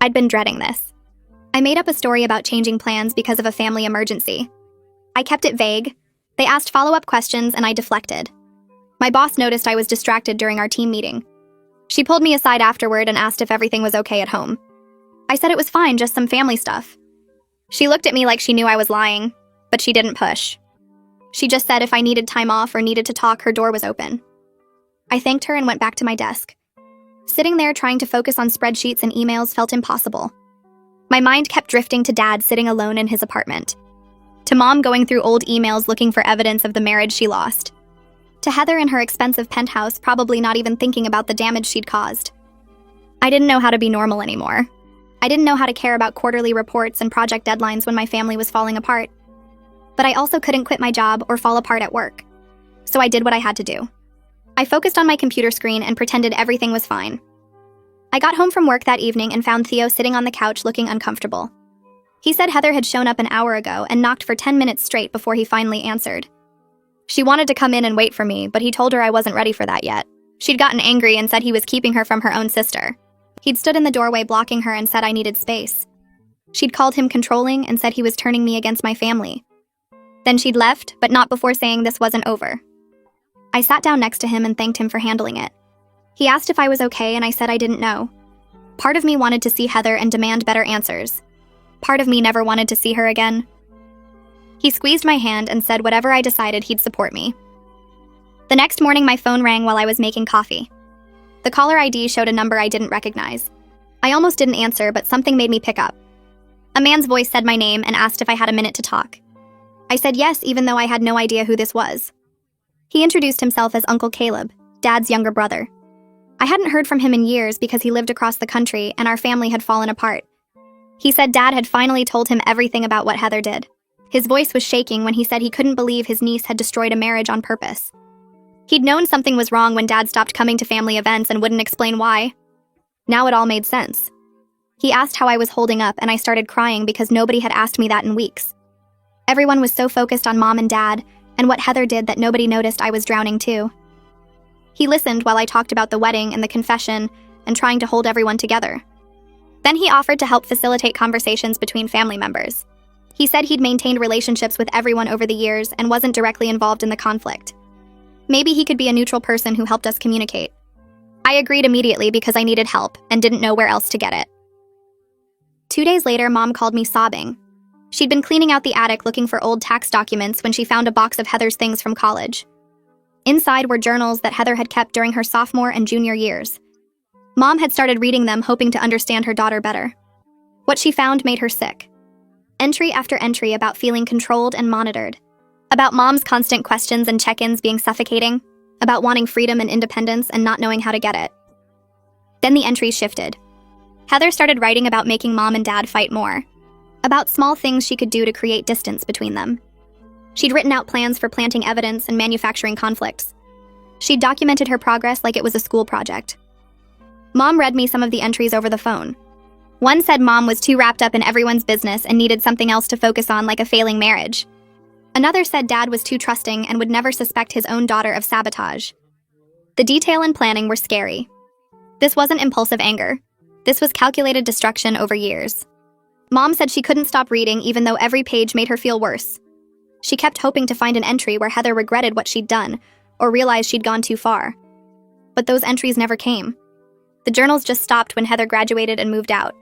I'd been dreading this. I made up a story about changing plans because of a family emergency. I kept it vague. They asked follow-up questions, and I deflected. My boss noticed I was distracted during our team meeting. She pulled me aside afterward and asked if everything was okay at home. I said it was fine, just some family stuff. She looked at me like she knew I was lying, but she didn't push. She just said if I needed time off or needed to talk, her door was open. I thanked her and went back to my desk. Sitting there trying to focus on spreadsheets and emails felt impossible. My mind kept drifting to Dad sitting alone in his apartment, to Mom going through old emails looking for evidence of the marriage she lost, to Heather in her expensive penthouse probably not even thinking about the damage she'd caused. I didn't know how to be normal anymore. I didn't know how to care about quarterly reports and project deadlines when my family was falling apart. But I also couldn't quit my job or fall apart at work. So I did what I had to do. I focused on my computer screen and pretended everything was fine. I got home from work that evening and found Theo sitting on the couch looking uncomfortable. He said Heather had shown up an hour ago and knocked for 10 minutes straight before he finally answered. She wanted to come in and wait for me, but he told her I wasn't ready for that yet. She'd gotten angry and said he was keeping her from her own sister. He'd stood in the doorway blocking her and said I needed space. She'd called him controlling and said he was turning me against my family. Then she'd left, but not before saying this wasn't over. I sat down next to him and thanked him for handling it. He asked if I was okay, and I said I didn't know. Part of me wanted to see Heather and demand better answers. Part of me never wanted to see her again. He squeezed my hand and said whatever I decided, he'd support me. The next morning, my phone rang while I was making coffee. The caller ID showed a number I didn't recognize. I almost didn't answer, but something made me pick up. A man's voice said my name and asked if I had a minute to talk. I said yes, even though I had no idea who this was. He introduced himself as Uncle Caleb, Dad's younger brother. I hadn't heard from him in years because he lived across the country and our family had fallen apart. He said Dad had finally told him everything about what Heather did. His voice was shaking when he said he couldn't believe his niece had destroyed a marriage on purpose. He'd known something was wrong when Dad stopped coming to family events and wouldn't explain why. Now it all made sense. He asked how I was holding up, and I started crying because nobody had asked me that in weeks. Everyone was so focused on Mom and Dad and what Heather did that nobody noticed I was drowning too. He listened while I talked about the wedding and the confession and trying to hold everyone together. Then he offered to help facilitate conversations between family members. He said he'd maintained relationships with everyone over the years and wasn't directly involved in the conflict. Maybe he could be a neutral person who helped us communicate. I agreed immediately because I needed help and didn't know where else to get it. 2 days later, Mom called me sobbing. She'd been cleaning out the attic looking for old tax documents when she found a box of Heather's things from college. Inside were journals that Heather had kept during her sophomore and junior years. Mom had started reading them, hoping to understand her daughter better. What she found made her sick. Entry after entry about feeling controlled and monitored. About Mom's constant questions and check-ins being suffocating. About wanting freedom and independence and not knowing how to get it. Then the entries shifted. Heather started writing about making Mom and Dad fight more. About small things she could do to create distance between them. She'd written out plans for planting evidence and manufacturing conflicts. She'd documented her progress like it was a school project. Mom read me some of the entries over the phone. One said Mom was too wrapped up in everyone's business and needed something else to focus on, like a failing marriage. Another said Dad was too trusting and would never suspect his own daughter of sabotage. The detail and planning were scary. This wasn't impulsive anger. This was calculated destruction over years. Mom said she couldn't stop reading even though every page made her feel worse. She kept hoping to find an entry where Heather regretted what she'd done or realized she'd gone too far. But those entries never came. The journals just stopped when Heather graduated and moved out.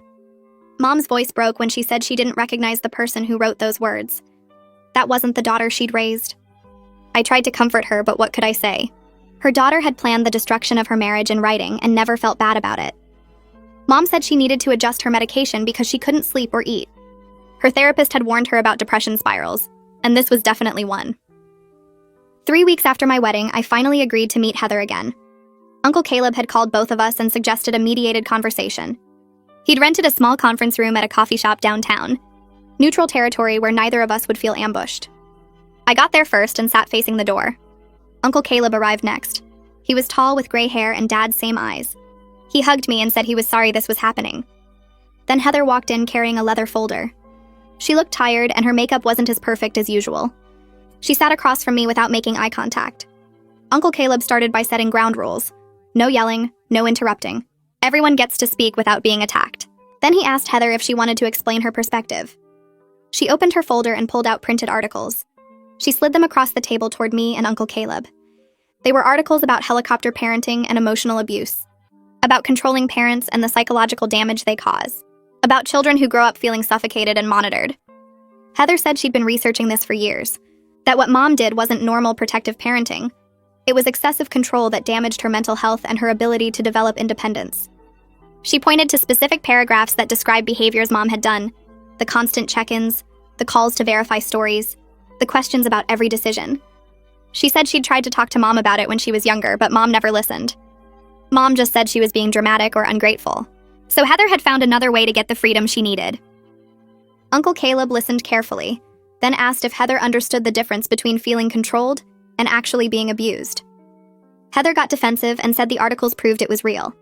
Mom's voice broke when she said she didn't recognize the person who wrote those words. That wasn't the daughter she'd raised. I tried to comfort her, but what could I say? Her daughter had planned the destruction of her marriage in writing and never felt bad about it. Mom said she needed to adjust her medication because she couldn't sleep or eat. Her therapist had warned her about depression spirals, and this was definitely one. 3 weeks after my wedding, I finally agreed to meet Heather again. Uncle Caleb had called both of us and suggested a mediated conversation. He'd rented a small conference room at a coffee shop downtown, neutral territory where neither of us would feel ambushed. I got there first and sat facing the door. Uncle Caleb arrived next. He was tall with gray hair and Dad's same eyes. He hugged me and said he was sorry this was happening. Then Heather walked in carrying a leather folder. She looked tired and her makeup wasn't as perfect as usual. She sat across from me without making eye contact. Uncle Caleb started by setting ground rules. No yelling, no interrupting. Everyone gets to speak without being attacked. Then he asked Heather if she wanted to explain her perspective. She opened her folder and pulled out printed articles. She slid them across the table toward me and Uncle Caleb. They were articles about helicopter parenting and emotional abuse, about controlling parents and the psychological damage they cause, about children who grow up feeling suffocated and monitored. Heather said she'd been researching this for years, that what Mom did wasn't normal protective parenting. It was excessive control that damaged her mental health and her ability to develop independence. She pointed to specific paragraphs that described behaviors Mom had done, the constant check-ins, the calls to verify stories, the questions about every decision. She said she'd tried to talk to Mom about it when she was younger, but Mom never listened. Mom just said she was being dramatic or ungrateful. So Heather had found another way to get the freedom she needed. Uncle Caleb listened carefully, then asked if Heather understood the difference between feeling controlled and actually being abused. Heather got defensive and said the articles proved it was real.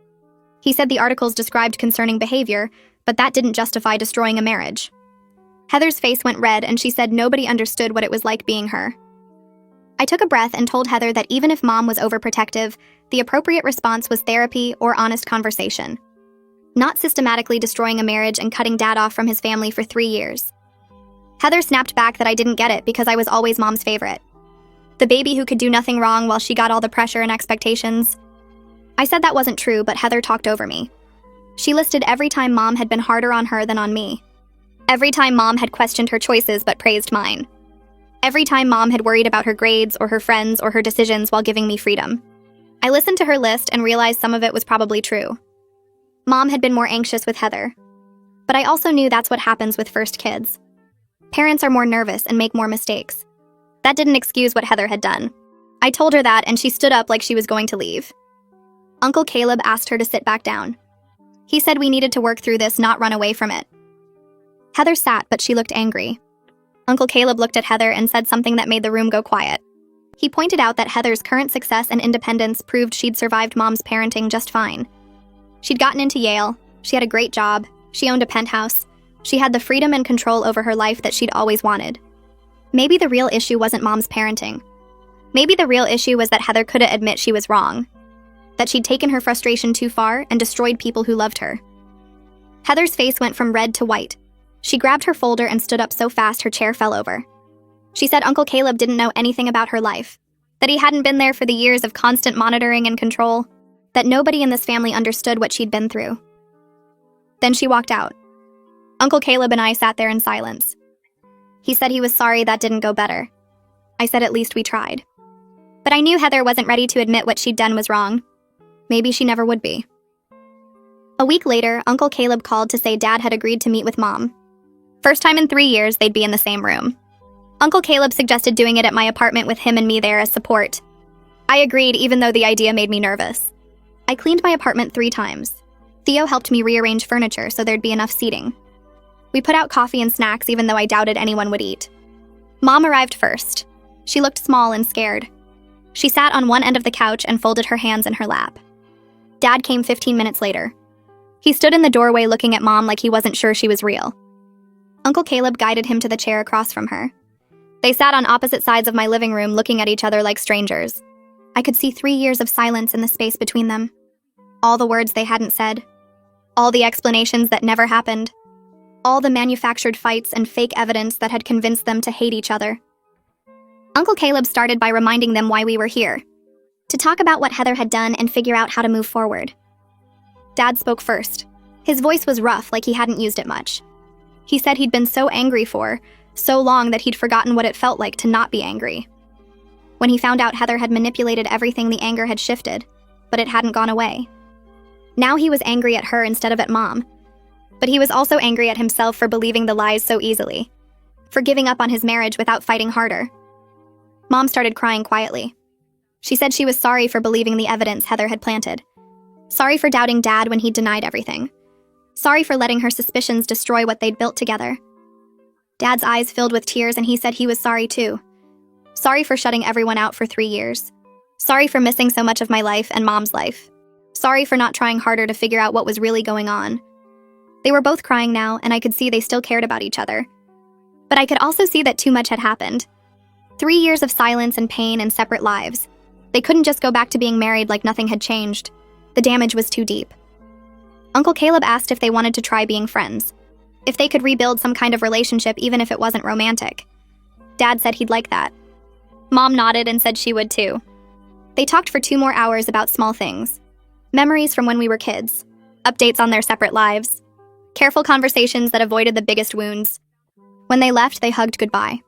He said the articles described concerning behavior, but that didn't justify destroying a marriage. Heather's face went red and she said nobody understood what it was like being her. I took a breath and told Heather that even if Mom was overprotective, the appropriate response was therapy or honest conversation. Not systematically destroying a marriage and cutting Dad off from his family for 3 years. Heather snapped back that I didn't get it because I was always Mom's favorite. The baby who could do nothing wrong while she got all the pressure and expectations. I said that wasn't true, but Heather talked over me. She listed every time Mom had been harder on her than on me. Every time Mom had questioned her choices but praised mine. Every time Mom had worried about her grades or her friends or her decisions while giving me freedom. I listened to her list and realized some of it was probably true. Mom had been more anxious with Heather. But I also knew that's what happens with first kids. Parents are more nervous and make more mistakes. That didn't excuse what Heather had done. I told her that and she stood up like she was going to leave. Uncle Caleb asked her to sit back down. He said we needed to work through this, not run away from it. Heather sat, but she looked angry. Uncle Caleb looked at Heather and said something that made the room go quiet. He pointed out that Heather's current success and independence proved she'd survived Mom's parenting just fine. She'd gotten into Yale, she had a great job, she owned a penthouse, she had the freedom and control over her life that she'd always wanted. Maybe the real issue wasn't Mom's parenting. Maybe the real issue was that Heather couldn't admit she was wrong. That she'd taken her frustration too far and destroyed people who loved her. Heather's face went from red to white. She grabbed her folder and stood up so fast her chair fell over. She said Uncle Caleb didn't know anything about her life, that he hadn't been there for the years of constant monitoring and control, that nobody in this family understood what she'd been through. Then she walked out. Uncle Caleb and I sat there in silence. He said he was sorry that didn't go better. I said at least we tried. But I knew Heather wasn't ready to admit what she'd done was wrong. Maybe she never would be. A week later, Uncle Caleb called to say Dad had agreed to meet with Mom. First time in 3 years they'd be in the same room. Uncle Caleb suggested doing it at my apartment with him and me there as support. I agreed, even though the idea made me nervous. I cleaned my apartment 3 times. Theo helped me rearrange furniture so there'd be enough seating. We put out coffee and snacks even though I doubted anyone would eat. Mom arrived first. She looked small and scared. She sat on one end of the couch and folded her hands in her lap. Dad came 15 minutes later. He stood in the doorway looking at Mom like he wasn't sure she was real. Uncle Caleb guided him to the chair across from her. They sat on opposite sides of my living room looking at each other like strangers. I could see 3 years of silence in the space between them. All the words they hadn't said. All the explanations that never happened. All the manufactured fights and fake evidence that had convinced them to hate each other. Uncle Caleb started by reminding them why we were here. To talk about what Heather had done and figure out how to move forward. Dad spoke first. His voice was rough, like he hadn't used it much. He said he'd been so angry for so long that he'd forgotten what it felt like to not be angry. When he found out Heather had manipulated everything, the anger had shifted, but it hadn't gone away. Now he was angry at her instead of at Mom. But he was also angry at himself for believing the lies so easily, for giving up on his marriage without fighting harder. Mom started crying quietly. She said she was sorry for believing the evidence Heather had planted. Sorry for doubting Dad when he denied everything. Sorry for letting her suspicions destroy what they'd built together. Dad's eyes filled with tears, and he said he was sorry too. Sorry for shutting everyone out for 3 years. Sorry for missing so much of my life and Mom's life. Sorry for not trying harder to figure out what was really going on. They were both crying now, and I could see they still cared about each other. But I could also see that too much had happened. 3 years of silence and pain and separate lives. They couldn't just go back to being married like nothing had changed. The damage was too deep. Uncle Caleb asked if they wanted to try being friends, if they could rebuild some kind of relationship even if it wasn't romantic. Dad said he'd like that. Mom nodded and said she would too. They talked for 2 more hours about small things. Memories from when we were kids. Updates on their separate lives. Careful conversations that avoided the biggest wounds. When they left, they hugged goodbye.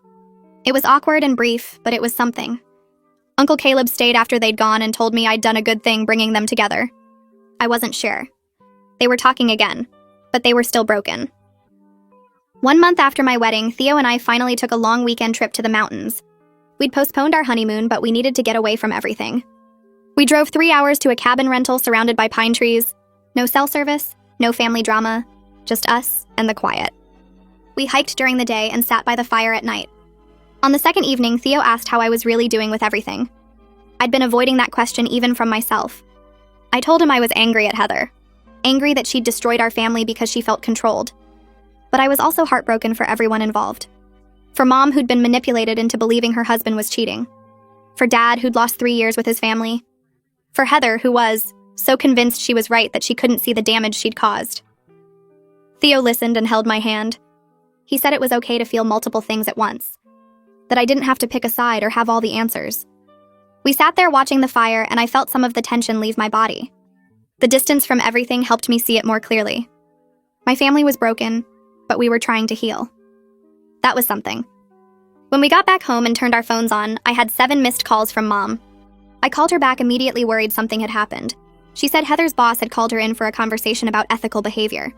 It was awkward and brief, but it was something. Uncle Caleb stayed after they'd gone and told me I'd done a good thing bringing them together. I wasn't sure. They were talking again, but they were still broken. 1 month after my wedding, Theo and I finally took a long weekend trip to the mountains. We'd postponed our honeymoon, but we needed to get away from everything. We drove 3 hours to a cabin rental surrounded by pine trees. No cell service, no family drama, just us and the quiet. We hiked during the day and sat by the fire at night. On the second evening, Theo asked how I was really doing with everything. I'd been avoiding that question even from myself. I told him I was angry at Heather. Angry that she'd destroyed our family because she felt controlled. But I was also heartbroken for everyone involved. For Mom, who'd been manipulated into believing her husband was cheating. For Dad, who'd lost 3 years with his family. For Heather, who was so convinced she was right that she couldn't see the damage she'd caused. Theo listened and held my hand. He said it was okay to feel multiple things at once. That I didn't have to pick a side or have all the answers. We sat there watching the fire, and I felt some of the tension leave my body. The distance from everything helped me see it more clearly. My family was broken, but we were trying to heal. That was something. When we got back home and turned our phones on, I had 7 missed calls from Mom. I called her back, immediately worried something had happened. She said Heather's boss had called her in for a conversation about ethical behavior.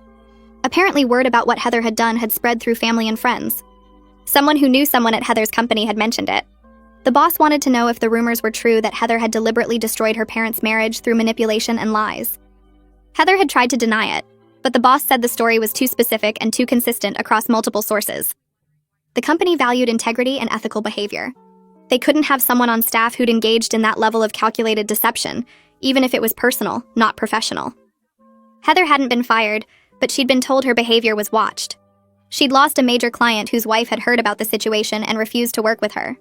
Apparently, word about what Heather had done had spread through family and friends. Someone who knew someone at Heather's company had mentioned it. The boss wanted to know if the rumors were true that Heather had deliberately destroyed her parents' marriage through manipulation and lies. Heather had tried to deny it, but the boss said the story was too specific and too consistent across multiple sources. The company valued integrity and ethical behavior. They couldn't have someone on staff who'd engaged in that level of calculated deception, even if it was personal, not professional. Heather hadn't been fired, but she'd been told her behavior was watched. She'd lost a major client whose wife had heard about the situation and refused to work with her.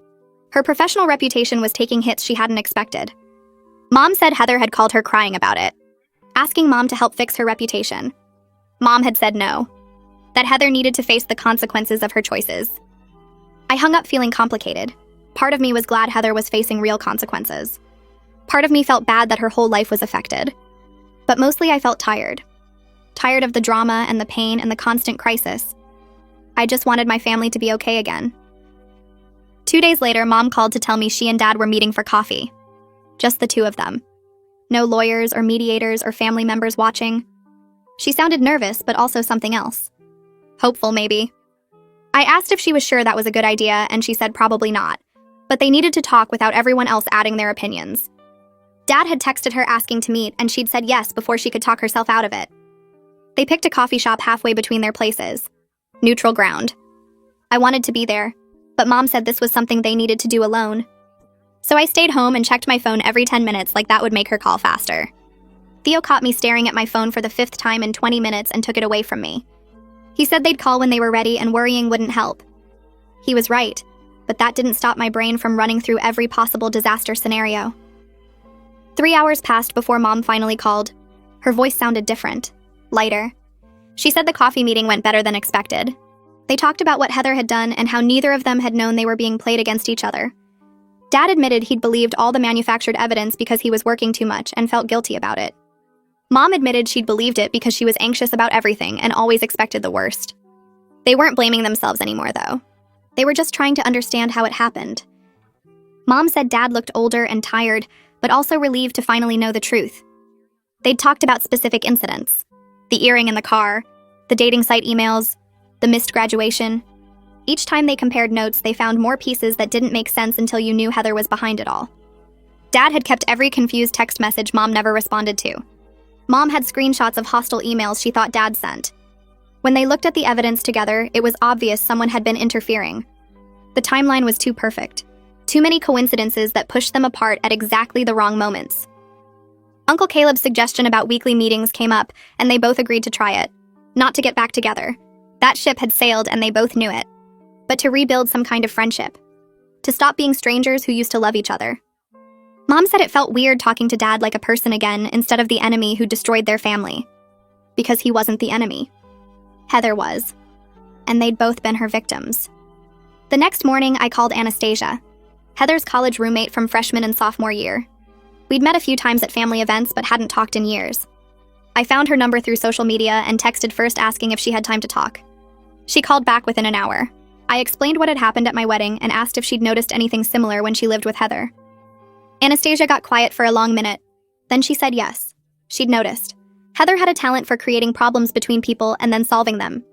Her professional reputation was taking hits she hadn't expected. Mom said Heather had called her crying about it, asking Mom to help fix her reputation. Mom had said no, that Heather needed to face the consequences of her choices. I hung up feeling complicated. Part of me was glad Heather was facing real consequences. Part of me felt bad that her whole life was affected. But mostly I felt tired. Tired of the drama and the pain and the constant crisis. I just wanted my family to be okay again. 2 days later, Mom called to tell me she and Dad were meeting for coffee. Just the 2 of them. No lawyers or mediators or family members watching. She sounded nervous, but also something else. Hopeful, maybe. I asked if she was sure that was a good idea, and she said probably not. But they needed to talk without everyone else adding their opinions. Dad had texted her asking to meet, and she'd said yes before she could talk herself out of it. They picked a coffee shop halfway between their places. Neutral ground. I wanted to be there, but Mom said this was something they needed to do alone. So I stayed home and checked my phone every 10 minutes like that would make her call faster. Theo caught me staring at my phone for the 5th time in 20 minutes and took it away from me. He said they'd call when they were ready and worrying wouldn't help. He was right, but that didn't stop my brain from running through every possible disaster scenario. 3 hours passed before Mom finally called. Her voice sounded different, lighter. She said the coffee meeting went better than expected. They talked about what Heather had done and how neither of them had known they were being played against each other. Dad admitted he'd believed all the manufactured evidence because he was working too much and felt guilty about it. Mom admitted she'd believed it because she was anxious about everything and always expected the worst. They weren't blaming themselves anymore, though. They were just trying to understand how it happened. Mom said Dad looked older and tired, but also relieved to finally know the truth. They'd talked about specific incidents. The earring in the car, the dating site emails, the missed graduation. Each time they compared notes, they found more pieces that didn't make sense until you knew Heather was behind it all. Dad had kept every confused text message Mom never responded to. Mom had screenshots of hostile emails she thought Dad sent. When they looked at the evidence together, it was obvious someone had been interfering. The timeline was too perfect. Too many coincidences that pushed them apart at exactly the wrong moments. Uncle Caleb's suggestion about weekly meetings came up, and they both agreed to try it. Not to get back together. That ship had sailed, and they both knew it. But to rebuild some kind of friendship. To stop being strangers who used to love each other. Mom said it felt weird talking to Dad like a person again instead of the enemy who destroyed their family. Because he wasn't the enemy. Heather was. And they'd both been her victims. The next morning, I called Anastasia, Heather's college roommate from freshman and sophomore year. We'd met a few times at family events but hadn't talked in years. I found her number through social media and texted first asking if she had time to talk. She called back within an hour. I explained what had happened at my wedding and asked if she'd noticed anything similar when she lived with Heather. Anastasia got quiet for a long minute. Then she said yes. She'd noticed. Heather had a talent for creating problems between people and then solving them.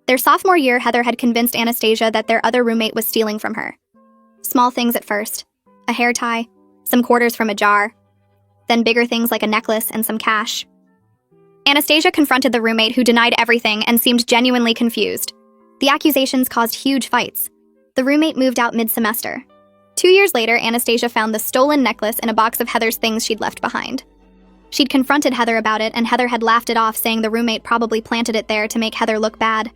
Their sophomore year, Heather had convinced Anastasia that their other roommate was stealing from her. Small things at first. A hair tie, some quarters from a jar, then bigger things like a necklace and some cash. Anastasia confronted the roommate who denied everything and seemed genuinely confused. The accusations caused huge fights. The roommate moved out mid-semester. 2 years later, Anastasia found the stolen necklace in a box of Heather's things she'd left behind. She'd confronted Heather about it, and Heather had laughed it off, saying the roommate probably planted it there to make Heather look bad.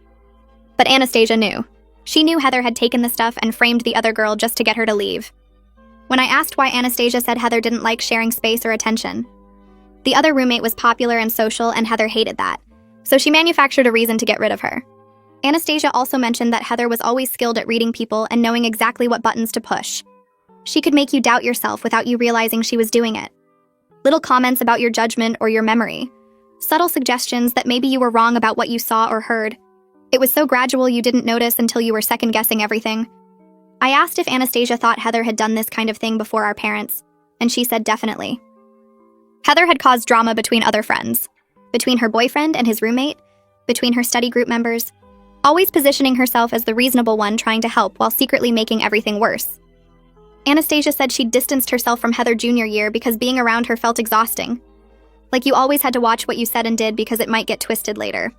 But Anastasia knew. She knew Heather had taken the stuff and framed the other girl just to get her to leave. When I asked why Anastasia said Heather didn't like sharing space or attention, the other roommate was popular and social, and Heather hated that, so she manufactured a reason to get rid of her. Anastasia also mentioned that Heather was always skilled at reading people and knowing exactly what buttons to push. She could make you doubt yourself without you realizing she was doing it. Little comments about your judgment or your memory. Subtle suggestions that maybe you were wrong about what you saw or heard. It was so gradual you didn't notice until you were second-guessing everything. I asked if Anastasia thought Heather had done this kind of thing before our parents, and she said definitely. Heather had caused drama between other friends. Between her boyfriend and his roommate. Between her study group members. Always positioning herself as the reasonable one trying to help while secretly making everything worse. Anastasia said she'd distanced herself from Heather junior year because being around her felt exhausting. Like you always had to watch what you said and did because it might get twisted later.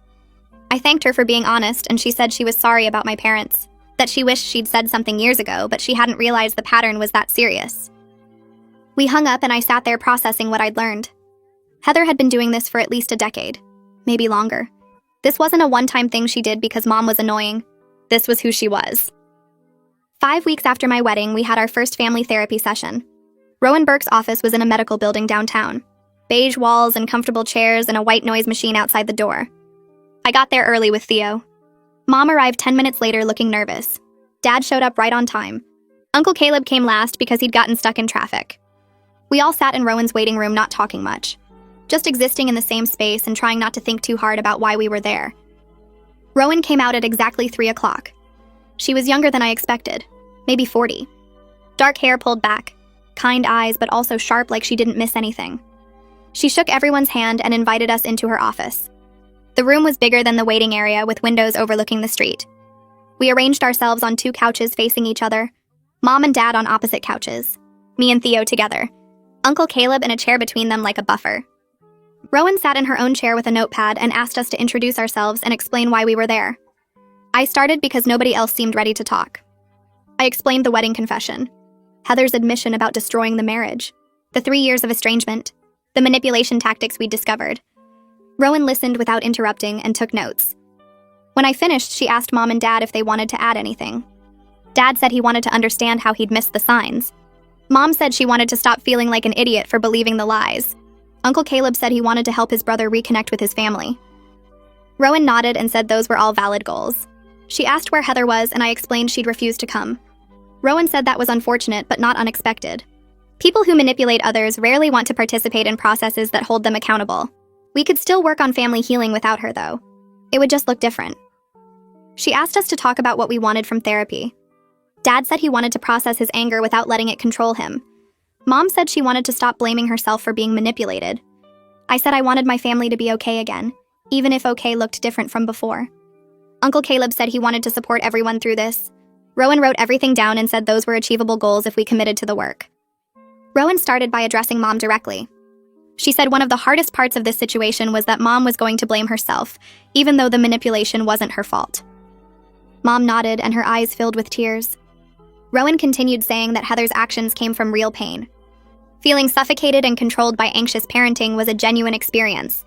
I thanked her for being honest, and she said she was sorry about my parents. That she wished she'd said something years ago, but she hadn't realized the pattern was that serious. We hung up and I sat there processing what I'd learned. Heather had been doing this for at least a decade. Maybe longer. This wasn't a one-time thing she did because Mom was annoying. This was who she was. 5 weeks after my wedding, we had our first family therapy session. Rowan Burke's office was in a medical building downtown. Beige walls and comfortable chairs and a white noise machine outside the door. I got there early with Theo. Mom arrived 10 minutes later looking nervous. Dad showed up right on time. Uncle Caleb came last because he'd gotten stuck in traffic. We all sat in Rowan's waiting room not talking much. Just existing in the same space and trying not to think too hard about why we were there. Rowan came out at exactly 3 o'clock. She was younger than I expected, maybe 40. Dark hair pulled back, kind eyes but also sharp like she didn't miss anything. She shook everyone's hand and invited us into her office. The room was bigger than the waiting area with windows overlooking the street. We arranged ourselves on 2 couches facing each other, Mom and Dad on opposite couches, me and Theo together, Uncle Caleb in a chair between them like a buffer. Rowan sat in her own chair with a notepad and asked us to introduce ourselves and explain why we were there. I started because nobody else seemed ready to talk. I explained the wedding confession, Heather's admission about destroying the marriage, the 3 years of estrangement, the manipulation tactics we'd discovered. Rowan listened without interrupting and took notes. When I finished, she asked Mom and Dad if they wanted to add anything. Dad said he wanted to understand how he'd missed the signs. Mom said she wanted to stop feeling like an idiot for believing the lies. Uncle Caleb said he wanted to help his brother reconnect with his family. Rowan nodded and said those were all valid goals. She asked where Heather was, and I explained she'd refused to come. Rowan said that was unfortunate, but not unexpected. People who manipulate others rarely want to participate in processes that hold them accountable. We could still work on family healing without her, though. It would just look different. She asked us to talk about what we wanted from therapy. Dad said he wanted to process his anger without letting it control him. Mom said she wanted to stop blaming herself for being manipulated. I said I wanted my family to be okay again, even if okay looked different from before. Uncle Caleb said he wanted to support everyone through this. Rowan wrote everything down and said those were achievable goals if we committed to the work. Rowan started by addressing Mom directly. She said one of the hardest parts of this situation was that Mom was going to blame herself, even though the manipulation wasn't her fault. Mom nodded and her eyes filled with tears. Rowan continued saying that Heather's actions came from real pain. Feeling suffocated and controlled by anxious parenting was a genuine experience.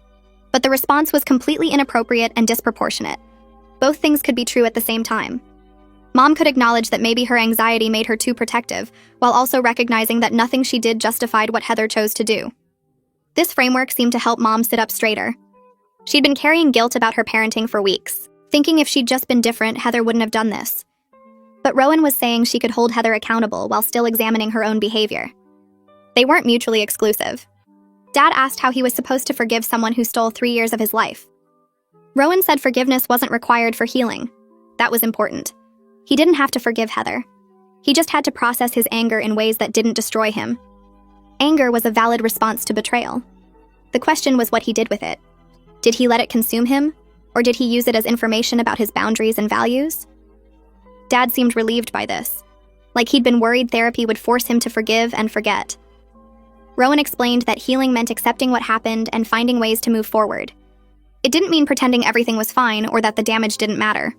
But the response was completely inappropriate and disproportionate. Both things could be true at the same time. Mom could acknowledge that maybe her anxiety made her too protective, while also recognizing that nothing she did justified what Heather chose to do. This framework seemed to help Mom sit up straighter. She'd been carrying guilt about her parenting for weeks, thinking if she'd just been different, Heather wouldn't have done this. But Rowan was saying she could hold Heather accountable while still examining her own behavior. They weren't mutually exclusive. Dad asked how he was supposed to forgive someone who stole 3 years of his life. Rowan said forgiveness wasn't required for healing. That was important. He didn't have to forgive Heather. He just had to process his anger in ways that didn't destroy him. Anger was a valid response to betrayal. The question was what he did with it. Did he let it consume him, or did he use it as information about his boundaries and values? Dad seemed relieved by this, like he'd been worried therapy would force him to forgive and forget. Rowan explained that healing meant accepting what happened and finding ways to move forward. It didn't mean pretending everything was fine or that the damage didn't matter.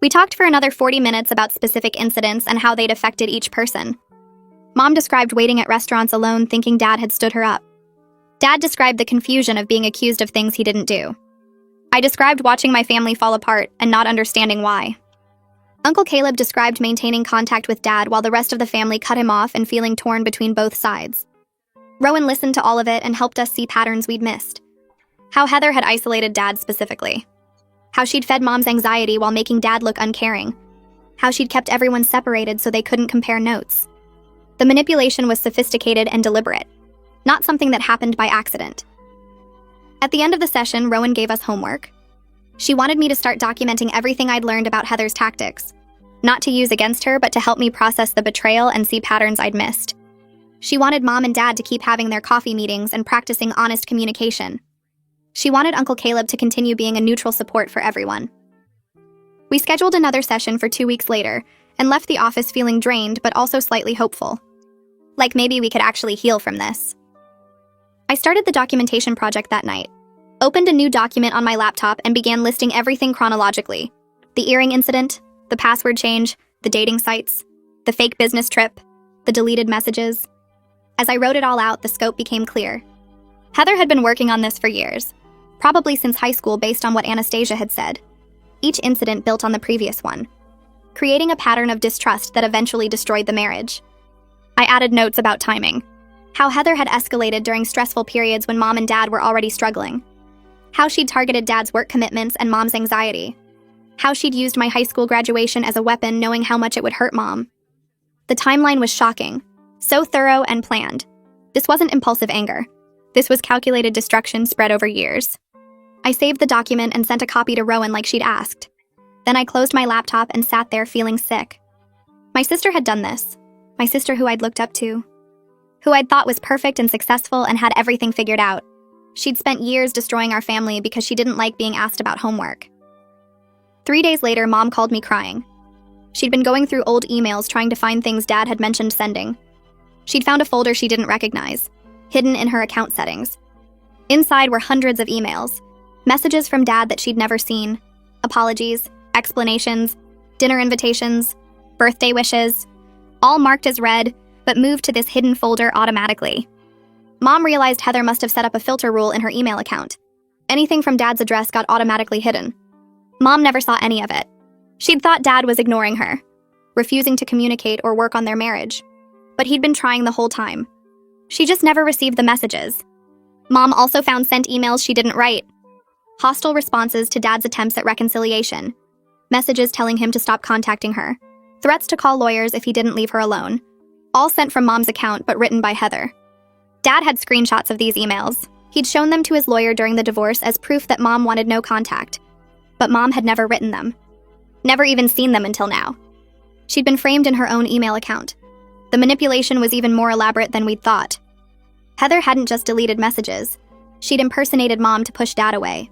We talked for another 40 minutes about specific incidents and how they'd affected each person. Mom described waiting at restaurants alone thinking Dad had stood her up. Dad described the confusion of being accused of things he didn't do. I described watching my family fall apart and not understanding why. Uncle Caleb described maintaining contact with Dad while the rest of the family cut him off and feeling torn between both sides. Rowan listened to all of it and helped us see patterns we'd missed. How Heather had isolated Dad specifically. How she'd fed Mom's anxiety while making Dad look uncaring. How she'd kept everyone separated so they couldn't compare notes. The manipulation was sophisticated and deliberate, not something that happened by accident. At the end of the session, Rowan gave us homework. She wanted me to start documenting everything I'd learned about Heather's tactics, not to use against her, but to help me process the betrayal and see patterns I'd missed. She wanted Mom and Dad to keep having their coffee meetings and practicing honest communication. She wanted Uncle Caleb to continue being a neutral support for everyone. We scheduled another session for 2 weeks later and left the office feeling drained but also slightly hopeful. Like maybe we could actually heal from this. I started the documentation project that night, opened a new document on my laptop and began listing everything chronologically. The earring incident, the password change, the dating sites, the fake business trip, the deleted messages. As I wrote it all out, the scope became clear. Heather had been working on this for years, probably since high school based on what Anastasia had said. Each incident built on the previous one, creating a pattern of distrust that eventually destroyed the marriage. I added notes about timing, how Heather had escalated during stressful periods when Mom and Dad were already struggling, how she'd targeted Dad's work commitments and Mom's anxiety, how she'd used my high school graduation as a weapon knowing how much it would hurt Mom. The timeline was shocking, so thorough and planned. This wasn't impulsive anger. This was calculated destruction spread over years. I saved the document and sent a copy to Rowan like she'd asked. Then I closed my laptop and sat there feeling sick. My sister had done this. My sister who I'd looked up to. Who I'd thought was perfect and successful and had everything figured out. She'd spent years destroying our family because she didn't like being asked about homework. 3 days later, Mom called me crying. She'd been going through old emails trying to find things Dad had mentioned sending. She'd found a folder she didn't recognize, hidden in her account settings. Inside were hundreds of emails, messages from Dad that she'd never seen, apologies, explanations, dinner invitations, birthday wishes, all marked as read, but moved to this hidden folder automatically. Mom realized Heather must have set up a filter rule in her email account. Anything from Dad's address got automatically hidden. Mom never saw any of it. She'd thought Dad was ignoring her, refusing to communicate or work on their marriage. But he'd been trying the whole time. She just never received the messages. Mom also found sent emails she didn't write. Hostile responses to Dad's attempts at reconciliation. Messages telling him to stop contacting her. Threats to call lawyers if he didn't leave her alone. All sent from Mom's account but written by Heather. Dad had screenshots of these emails. He'd shown them to his lawyer during the divorce as proof that Mom wanted no contact, but Mom had never written them. Never even seen them until now. She'd been framed in her own email account. The manipulation was even more elaborate than we'd thought. Heather hadn't just deleted messages. She'd impersonated Mom to push Dad away.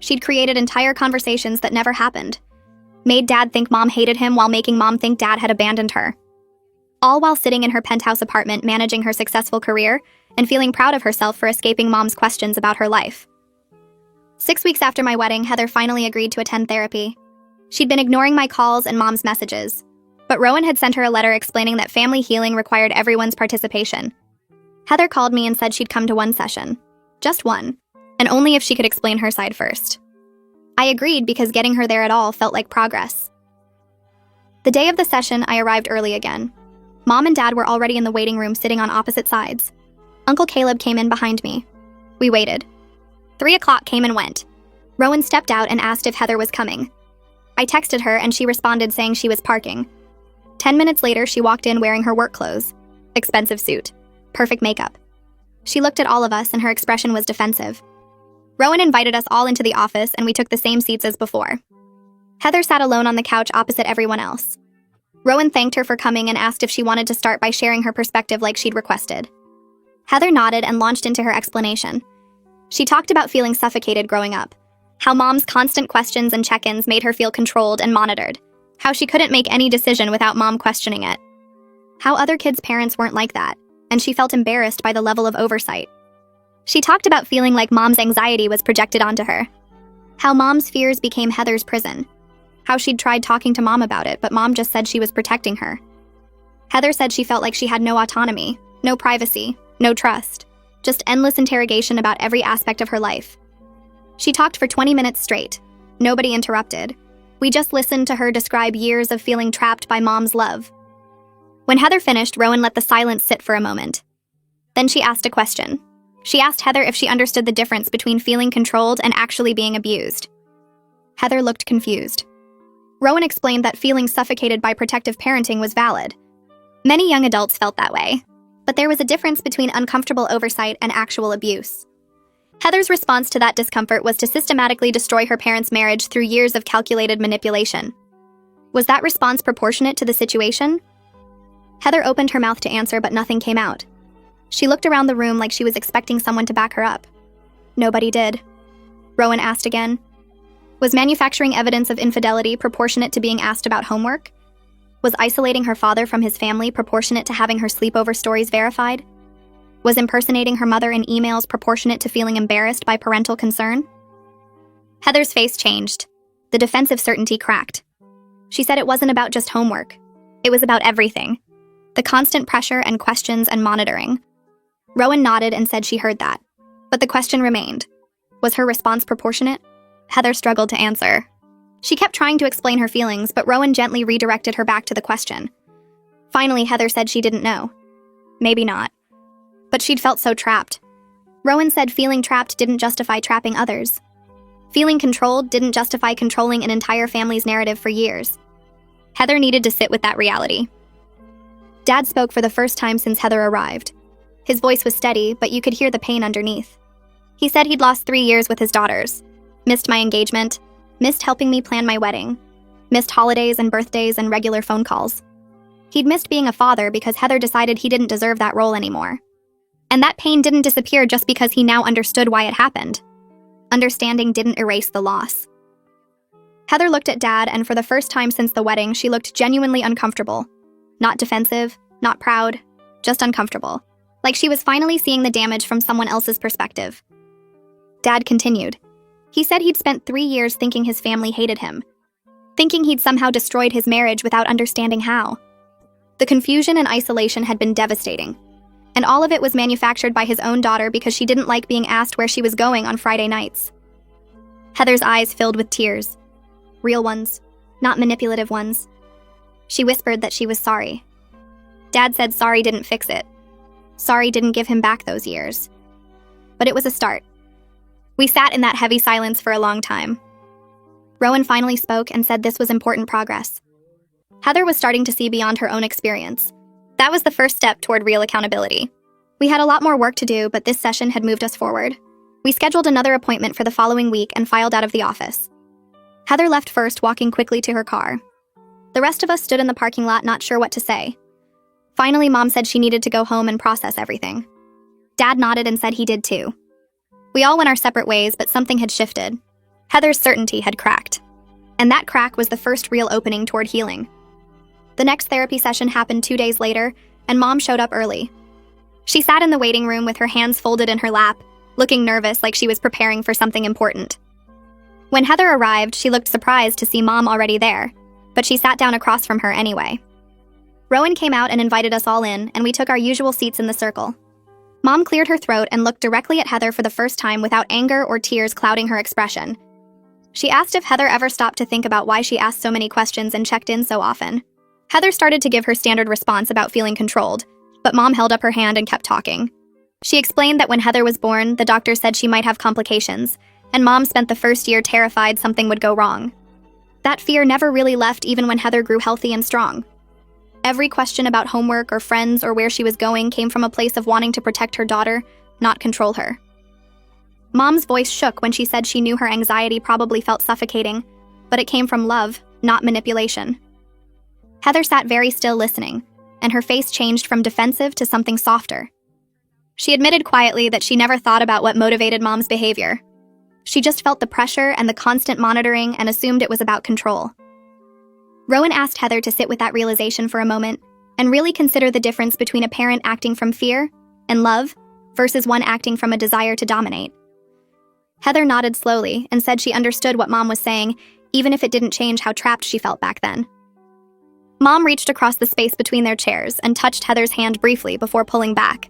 She'd created entire conversations that never happened. Made Dad think Mom hated him while making Mom think Dad had abandoned her. All while sitting in her penthouse apartment managing her successful career and feeling proud of herself for escaping Mom's questions about her life. 6 weeks after my wedding, Heather finally agreed to attend therapy. She'd been ignoring my calls and Mom's messages, but Rowan had sent her a letter explaining that family healing required everyone's participation. Heather called me and said she'd come to one session. Just one, and only if she could explain her side first. I agreed because getting her there at all felt like progress. The day of the session, I arrived early again. Mom and Dad were already in the waiting room sitting on opposite sides. Uncle Caleb came in behind me. We waited. 3 o'clock came and went. Rowan stepped out and asked if Heather was coming. I texted her and she responded saying she was parking. 10 minutes later, she walked in wearing her work clothes. Expensive suit. Perfect makeup. She looked at all of us and her expression was defensive. Rowan invited us all into the office and we took the same seats as before. Heather sat alone on the couch opposite everyone else. Rowan thanked her for coming and asked if she wanted to start by sharing her perspective like she'd requested. Heather nodded and launched into her explanation. She talked about feeling suffocated growing up, how Mom's constant questions and check-ins made her feel controlled and monitored, how she couldn't make any decision without Mom questioning it, how other kids' parents weren't like that, and she felt embarrassed by the level of oversight. She talked about feeling like Mom's anxiety was projected onto her, how Mom's fears became Heather's prison, how she'd tried talking to Mom about it, but Mom just said she was protecting her. Heather said she felt like she had no autonomy, no privacy, no trust, just endless interrogation about every aspect of her life. She talked for 20 minutes straight. Nobody interrupted. We just listened to her describe years of feeling trapped by Mom's love. When Heather finished, Rowan let the silence sit for a moment. Then she asked a question. She asked Heather if she understood the difference between feeling controlled and actually being abused. Heather looked confused. Rowan explained that feeling suffocated by protective parenting was valid. Many young adults felt that way, but there was a difference between uncomfortable oversight and actual abuse. Heather's response to that discomfort was to systematically destroy her parents' marriage through years of calculated manipulation. Was that response proportionate to the situation? Heather opened her mouth to answer, but nothing came out. She looked around the room like she was expecting someone to back her up. Nobody did. Rowan asked again. Was manufacturing evidence of infidelity proportionate to being asked about homework? Was isolating her father from his family proportionate to having her sleepover stories verified? Was impersonating her mother in emails proportionate to feeling embarrassed by parental concern? Heather's face changed. The defensive certainty cracked. She said it wasn't about just homework. It was about everything. The constant pressure and questions and monitoring. Rowan nodded and said she heard that. But the question remained. Was her response proportionate? Heather struggled to answer. She kept trying to explain her feelings, but Rowan gently redirected her back to the question. Finally, Heather said she didn't know. Maybe not. But she'd felt so trapped. Rowan said feeling trapped didn't justify trapping others. Feeling controlled didn't justify controlling an entire family's narrative for years. Heather needed to sit with that reality. Dad spoke for the first time since Heather arrived. His voice was steady, but you could hear the pain underneath. He said he'd lost 3 years with his daughters, missed my engagement, missed helping me plan my wedding, missed holidays and birthdays and regular phone calls. He'd missed being a father because Heather decided he didn't deserve that role anymore. And that pain didn't disappear just because he now understood why it happened. Understanding didn't erase the loss. Heather looked at Dad, and for the first time since the wedding, she looked genuinely uncomfortable. Not defensive, not proud, just uncomfortable. Like she was finally seeing the damage from someone else's perspective. Dad continued. He said he'd spent 3 years thinking his family hated him, thinking he'd somehow destroyed his marriage without understanding how. The confusion and isolation had been devastating, and all of it was manufactured by his own daughter because she didn't like being asked where she was going on Friday nights. Heather's eyes filled with tears. Real ones, not manipulative ones. She whispered that she was sorry. Dad said sorry didn't fix it. Sorry didn't give him back those years. But it was a start. We sat in that heavy silence for a long time. Rowan finally spoke and said this was important progress. Heather was starting to see beyond her own experience. That was the first step toward real accountability. We had a lot more work to do, but this session had moved us forward. We scheduled another appointment for the following week and filed out of the office. Heather left first, walking quickly to her car. The rest of us stood in the parking lot, not sure what to say. Finally, Mom said she needed to go home and process everything. Dad nodded and said he did too. We all went our separate ways, but something had shifted. Heather's certainty had cracked. And that crack was the first real opening toward healing. The next therapy session happened 2 days later, and Mom showed up early. She sat in the waiting room with her hands folded in her lap, looking nervous, like she was preparing for something important. When Heather arrived, she looked surprised to see Mom already there, but she sat down across from her anyway. Rowan came out and invited us all in, and we took our usual seats in the circle. Mom cleared her throat and looked directly at Heather for the first time without anger or tears clouding her expression. She asked if Heather ever stopped to think about why she asked so many questions and checked in so often. Heather started to give her standard response about feeling controlled, but Mom held up her hand and kept talking. She explained that when Heather was born, the doctor said she might have complications, and Mom spent the first year terrified something would go wrong. That fear never really left even when Heather grew healthy and strong. Every question about homework or friends or where she was going came from a place of wanting to protect her daughter, not control her. Mom's voice shook when she said she knew her anxiety probably felt suffocating, but it came from love, not manipulation. Heather sat very still listening, and her face changed from defensive to something softer. She admitted quietly that she never thought about what motivated Mom's behavior. She just felt the pressure and the constant monitoring and assumed it was about control. Rowan asked Heather to sit with that realization for a moment and really consider the difference between a parent acting from fear and love versus one acting from a desire to dominate. Heather nodded slowly and said she understood what Mom was saying, even if it didn't change how trapped she felt back then. Mom reached across the space between their chairs and touched Heather's hand briefly before pulling back.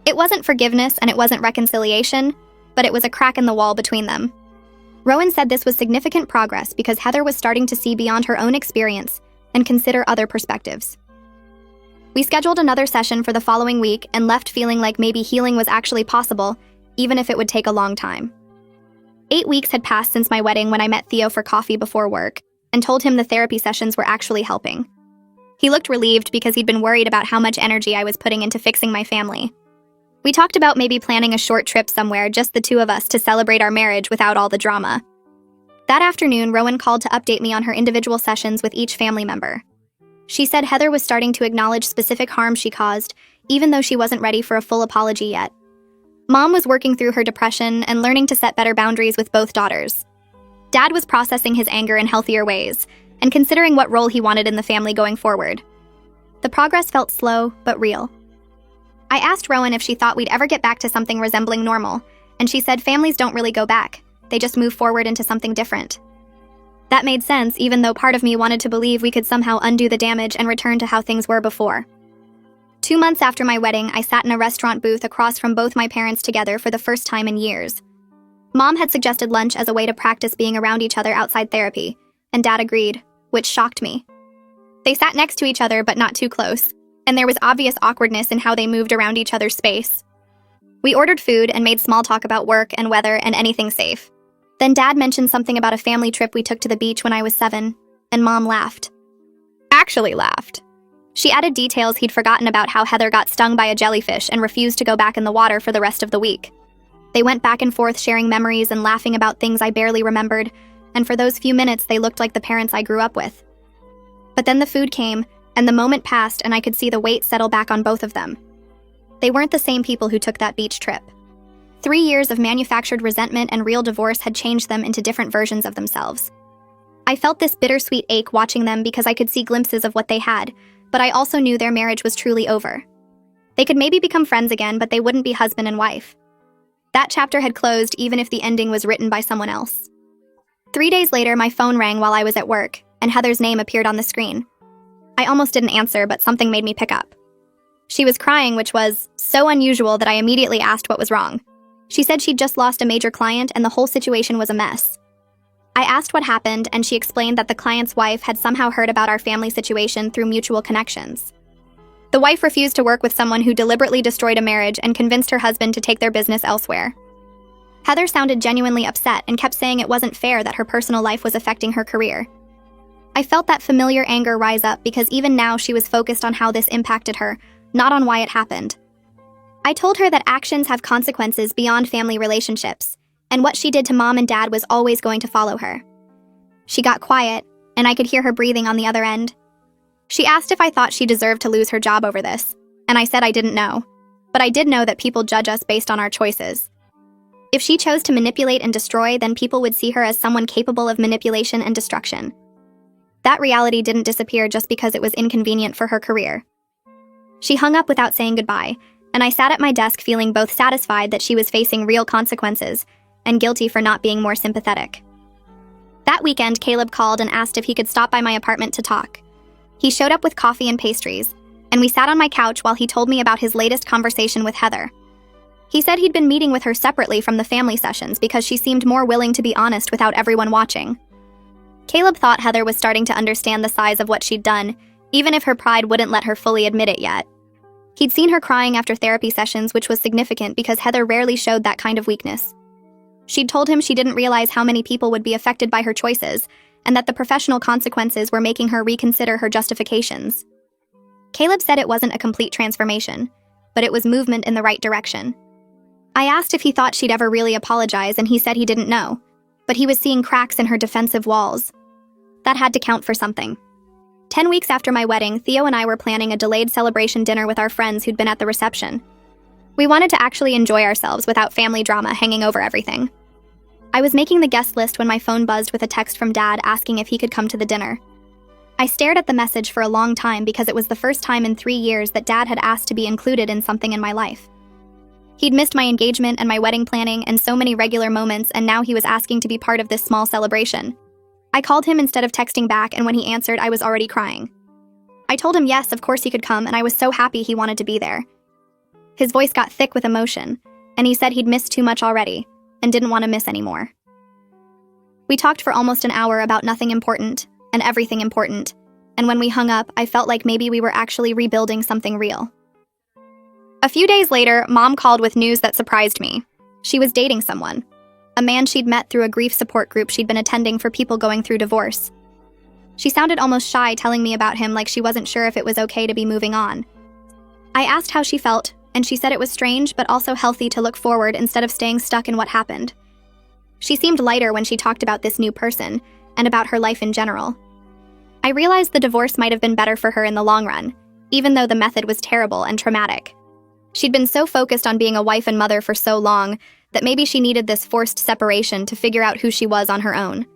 It wasn't forgiveness and it wasn't reconciliation, but it was a crack in the wall between them. Rowan said this was significant progress because Heather was starting to see beyond her own experience and consider other perspectives. We scheduled another session for the following week and left feeling like maybe healing was actually possible, even if it would take a long time. 8 weeks had passed since my wedding when I met Theo for coffee before work and told him the therapy sessions were actually helping. He looked relieved because he'd been worried about how much energy I was putting into fixing my family. We talked about maybe planning a short trip somewhere, just the two of us, to celebrate our marriage without all the drama. That afternoon, Rowan called to update me on her individual sessions with each family member. She said Heather was starting to acknowledge specific harm she caused, even though she wasn't ready for a full apology yet. Mom was working through her depression and learning to set better boundaries with both daughters. Dad was processing his anger in healthier ways and considering what role he wanted in the family going forward. The progress felt slow, but real. I asked Rowan if she thought we'd ever get back to something resembling normal, and she said families don't really go back, they just move forward into something different. That made sense, even though part of me wanted to believe we could somehow undo the damage and return to how things were before. 2 months after my wedding, I sat in a restaurant booth across from both my parents together for the first time in years. Mom had suggested lunch as a way to practice being around each other outside therapy, and Dad agreed, which shocked me. They sat next to each other but not too close, and there was obvious awkwardness in how they moved around each other's space. We ordered food and made small talk about work and weather and anything safe. Then Dad mentioned something about a family trip we took to the beach when I was 7, and Mom laughed. Actually laughed. She added details he'd forgotten about how Heather got stung by a jellyfish and refused to go back in the water for the rest of the week. They went back and forth sharing memories and laughing about things I barely remembered, and for those few minutes they looked like the parents I grew up with. But then the food came, and the moment passed and I could see the weight settle back on both of them. They weren't the same people who took that beach trip. 3 years of manufactured resentment and real divorce had changed them into different versions of themselves. I felt this bittersweet ache watching them because I could see glimpses of what they had, but I also knew their marriage was truly over. They could maybe become friends again, but they wouldn't be husband and wife. That chapter had closed even if the ending was written by someone else. 3 days later, my phone rang while I was at work, and Heather's name appeared on the screen. I almost didn't answer, but something made me pick up. She was crying, which was so unusual that I immediately asked what was wrong. She said she'd just lost a major client and the whole situation was a mess. I asked what happened, and she explained that the client's wife had somehow heard about our family situation through mutual connections. The wife refused to work with someone who deliberately destroyed a marriage and convinced her husband to take their business elsewhere. Heather sounded genuinely upset and kept saying it wasn't fair that her personal life was affecting her career. I felt that familiar anger rise up because even now she was focused on how this impacted her, not on why it happened. I told her that actions have consequences beyond family relationships, and what she did to mom and dad was always going to follow her. She got quiet, and I could hear her breathing on the other end. She asked if I thought she deserved to lose her job over this, and I said I didn't know. But I did know that people judge us based on our choices. If she chose to manipulate and destroy, then people would see her as someone capable of manipulation and destruction. That reality didn't disappear just because it was inconvenient for her career. She hung up without saying goodbye, and I sat at my desk feeling both satisfied that she was facing real consequences and guilty for not being more sympathetic. That weekend, Caleb called and asked if he could stop by my apartment to talk. He showed up with coffee and pastries, and we sat on my couch while he told me about his latest conversation with Heather. He said he'd been meeting with her separately from the family sessions because she seemed more willing to be honest without everyone watching. Caleb thought Heather was starting to understand the size of what she'd done, even if her pride wouldn't let her fully admit it yet. He'd seen her crying after therapy sessions, which was significant because Heather rarely showed that kind of weakness. She'd told him she didn't realize how many people would be affected by her choices, and that the professional consequences were making her reconsider her justifications. Caleb said it wasn't a complete transformation, but it was movement in the right direction. I asked if he thought she'd ever really apologize, and he said he didn't know, but he was seeing cracks in her defensive walls. That had to count for something. 10 weeks after my wedding, Theo and I were planning a delayed celebration dinner with our friends who'd been at the reception. We wanted to actually enjoy ourselves without family drama hanging over everything. I was making the guest list when my phone buzzed with a text from Dad asking if he could come to the dinner. I stared at the message for a long time because it was the first time in 3 years that Dad had asked to be included in something in my life. He'd missed my engagement and my wedding planning and so many regular moments, and now he was asking to be part of this small celebration. I called him instead of texting back, and when he answered, I was already crying. I told him yes, of course he could come, and I was so happy he wanted to be there. His voice got thick with emotion, and he said he'd missed too much already, and didn't want to miss anymore. We talked for almost an hour about nothing important, and everything important, and when we hung up, I felt like maybe we were actually rebuilding something real. A few days later, Mom called with news that surprised me. She was dating someone. A man she'd met through a grief support group she'd been attending for people going through divorce. She sounded almost shy telling me about him, like she wasn't sure if it was okay to be moving on. I asked how she felt, and she said it was strange but also healthy to look forward instead of staying stuck in what happened. She seemed lighter when she talked about this new person, and about her life in general. I realized the divorce might have been better for her in the long run, even though the method was terrible and traumatic. She'd been so focused on being a wife and mother for so long that maybe she needed this forced separation to figure out who she was on her own.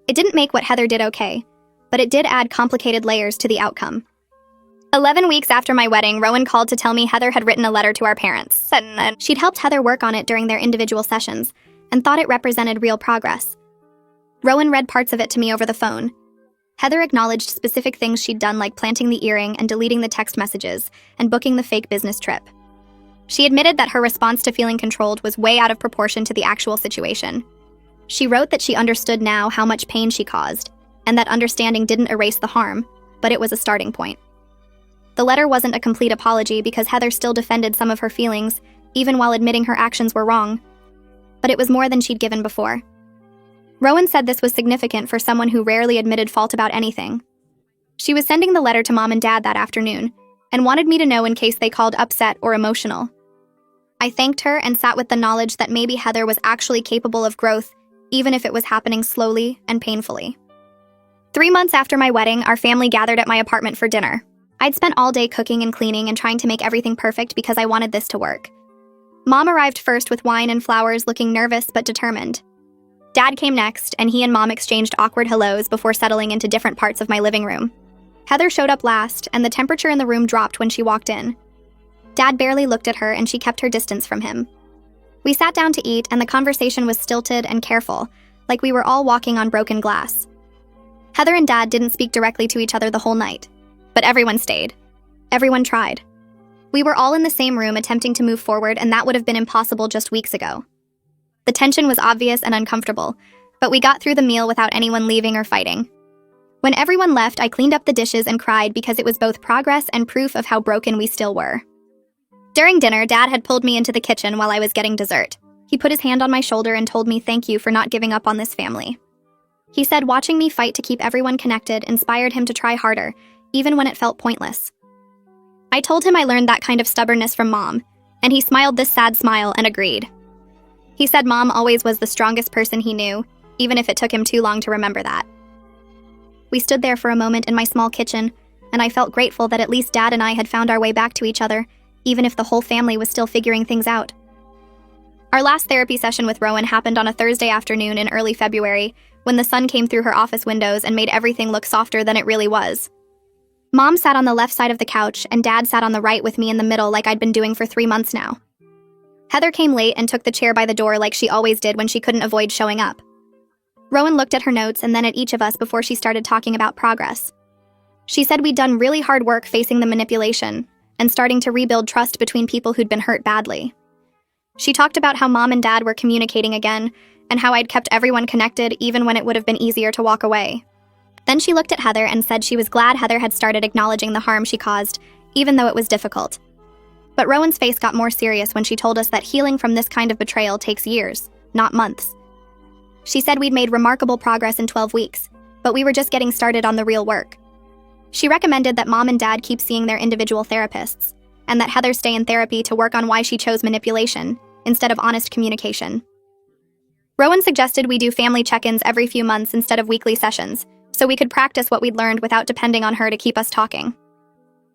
It didn't make what Heather did okay, but it did add complicated layers to the outcome. 11 weeks after my wedding, Rowan called to tell me Heather had written a letter to our parents. She'd helped Heather work on it during their individual sessions, and thought it represented real progress. Rowan read parts of it to me over the phone. Heather acknowledged specific things she'd done, like planting the earring and deleting the text messages, and booking the fake business trip. She admitted that her response to feeling controlled was way out of proportion to the actual situation. She wrote that she understood now how much pain she caused, and that understanding didn't erase the harm, but it was a starting point. The letter wasn't a complete apology because Heather still defended some of her feelings, even while admitting her actions were wrong. But it was more than she'd given before. Rowan said this was significant for someone who rarely admitted fault about anything. She was sending the letter to Mom and Dad that afternoon, and wanted me to know in case they called upset or emotional. I thanked her and sat with the knowledge that maybe Heather was actually capable of growth, even if it was happening slowly and painfully. 3 months after my wedding, our family gathered at my apartment for dinner. I'd spent all day cooking and cleaning and trying to make everything perfect because I wanted this to work. Mom arrived first with wine and flowers, looking nervous but determined. Dad came next, and he and Mom exchanged awkward hellos before settling into different parts of my living room. Heather showed up last, and the temperature in the room dropped when she walked in. Dad barely looked at her, and she kept her distance from him. We sat down to eat, and the conversation was stilted and careful, like we were all walking on broken glass. Heather and Dad didn't speak directly to each other the whole night, but everyone stayed. Everyone tried. We were all in the same room attempting to move forward, and that would have been impossible just weeks ago. The tension was obvious and uncomfortable, but we got through the meal without anyone leaving or fighting. When everyone left, I cleaned up the dishes and cried because it was both progress and proof of how broken we still were. During dinner, Dad had pulled me into the kitchen while I was getting dessert. He put his hand on my shoulder and told me thank you for not giving up on this family. He said watching me fight to keep everyone connected inspired him to try harder, even when it felt pointless. I told him I learned that kind of stubbornness from Mom, and he smiled this sad smile and agreed. He said Mom always was the strongest person he knew, even if it took him too long to remember that. We stood there for a moment in my small kitchen, and I felt grateful that at least Dad and I had found our way back to each other, even if the whole family was still figuring things out. Our last therapy session with Rowan happened on a Thursday afternoon in early February, when the sun came through her office windows and made everything look softer than it really was. Mom sat on the left side of the couch, and Dad sat on the right with me in the middle like I'd been doing for 3 months now. Heather came late and took the chair by the door like she always did when she couldn't avoid showing up. Rowan looked at her notes and then at each of us before she started talking about progress. She said we'd done really hard work facing the manipulation and starting to rebuild trust between people who'd been hurt badly. She talked about how Mom and Dad were communicating again and how I'd kept everyone connected even when it would have been easier to walk away. Then she looked at Heather and said she was glad Heather had started acknowledging the harm she caused, even though it was difficult. But Rowan's face got more serious when she told us that healing from this kind of betrayal takes years, not months. She said we'd made remarkable progress in 12 weeks, but we were just getting started on the real work. She recommended that Mom and Dad keep seeing their individual therapists, and that Heather stay in therapy to work on why she chose manipulation instead of honest communication. Rowan suggested we do family check-ins every few months instead of weekly sessions, so we could practice what we'd learned without depending on her to keep us talking.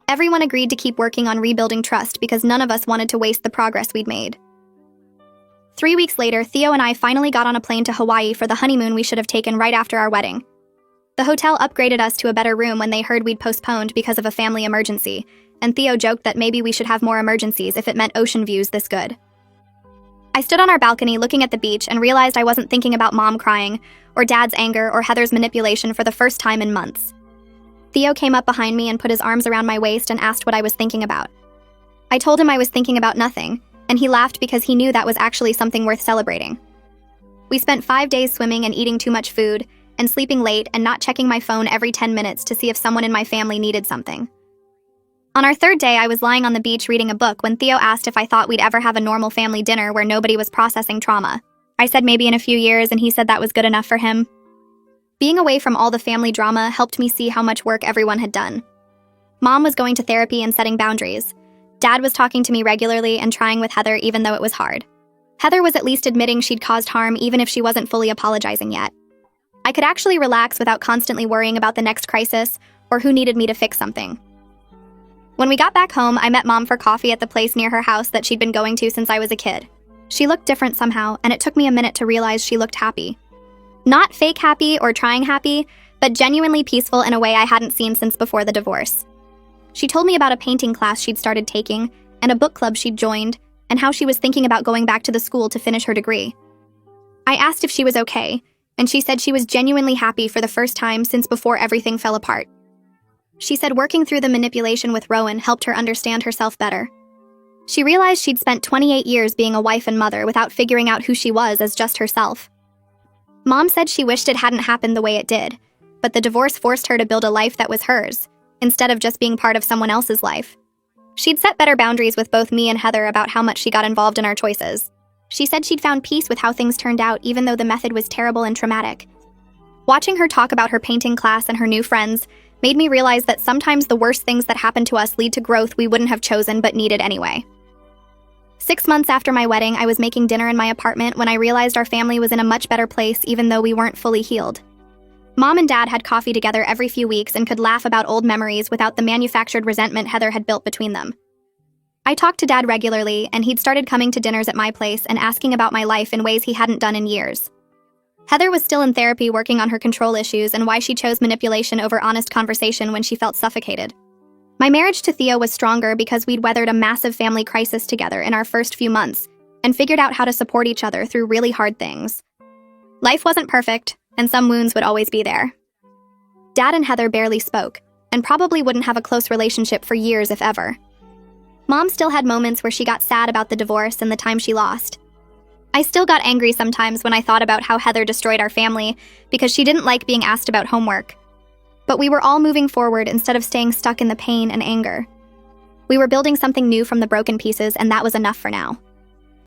Everyone agreed to keep working on rebuilding trust because none of us wanted to waste the progress we'd made. 3 weeks later, Theo and I finally got on a plane to Hawaii for the honeymoon we should have taken right after our wedding. The hotel upgraded us to a better room when they heard we'd postponed because of a family emergency, and Theo joked that maybe we should have more emergencies if it meant ocean views this good. I stood on our balcony looking at the beach and realized I wasn't thinking about Mom crying, or Dad's anger, or Heather's manipulation for the first time in months. Theo came up behind me and put his arms around my waist and asked what I was thinking about. I told him I was thinking about nothing, and he laughed because he knew that was actually something worth celebrating. We spent 5 days swimming and eating too much food, and sleeping late and not checking my phone every 10 minutes to see if someone in my family needed something. On our 3rd day, I was lying on the beach reading a book when Theo asked if I thought we'd ever have a normal family dinner where nobody was processing trauma. I said maybe in a few years, and he said that was good enough for him. Being away from all the family drama helped me see how much work everyone had done. Mom was going to therapy and setting boundaries. Dad was talking to me regularly and trying with Heather even though it was hard. Heather was at least admitting she'd caused harm even if she wasn't fully apologizing yet. I could actually relax without constantly worrying about the next crisis or who needed me to fix something. When we got back home, I met Mom for coffee at the place near her house that she'd been going to since I was a kid. She looked different somehow, and it took me a minute to realize she looked happy. Not fake happy or trying happy, but genuinely peaceful in a way I hadn't seen since before the divorce. She told me about a painting class she'd started taking, and a book club she'd joined, and how she was thinking about going back to the school to finish her degree. I asked if she was okay, and she said she was genuinely happy for the first time since before everything fell apart. She said working through the manipulation with Rowan helped her understand herself better. She realized she'd spent 28 years being a wife and mother without figuring out who she was as just herself. Mom said she wished it hadn't happened the way it did, but the divorce forced her to build a life that was hers, instead of just being part of someone else's life. She'd set better boundaries with both me and Heather about how much she got involved in our choices. She said she'd found peace with how things turned out even though the method was terrible and traumatic. Watching her talk about her painting class and her new friends made me realize that sometimes the worst things that happen to us lead to growth we wouldn't have chosen but needed anyway. 6 months after my wedding, I was making dinner in my apartment when I realized our family was in a much better place even though we weren't fully healed. Mom and Dad had coffee together every few weeks and could laugh about old memories without the manufactured resentment Heather had built between them. I talked to Dad regularly, and he'd started coming to dinners at my place and asking about my life in ways he hadn't done in years. Heather was still in therapy working on her control issues and why she chose manipulation over honest conversation when she felt suffocated. My marriage to Theo was stronger because we'd weathered a massive family crisis together in our first few months and figured out how to support each other through really hard things. Life wasn't perfect, and some wounds would always be there. Dad and Heather barely spoke, and probably wouldn't have a close relationship for years if ever. Mom still had moments where she got sad about the divorce and the time she lost. I still got angry sometimes when I thought about how Heather destroyed our family because she didn't like being asked about homework. But we were all moving forward instead of staying stuck in the pain and anger. We were building something new from the broken pieces, and that was enough for now.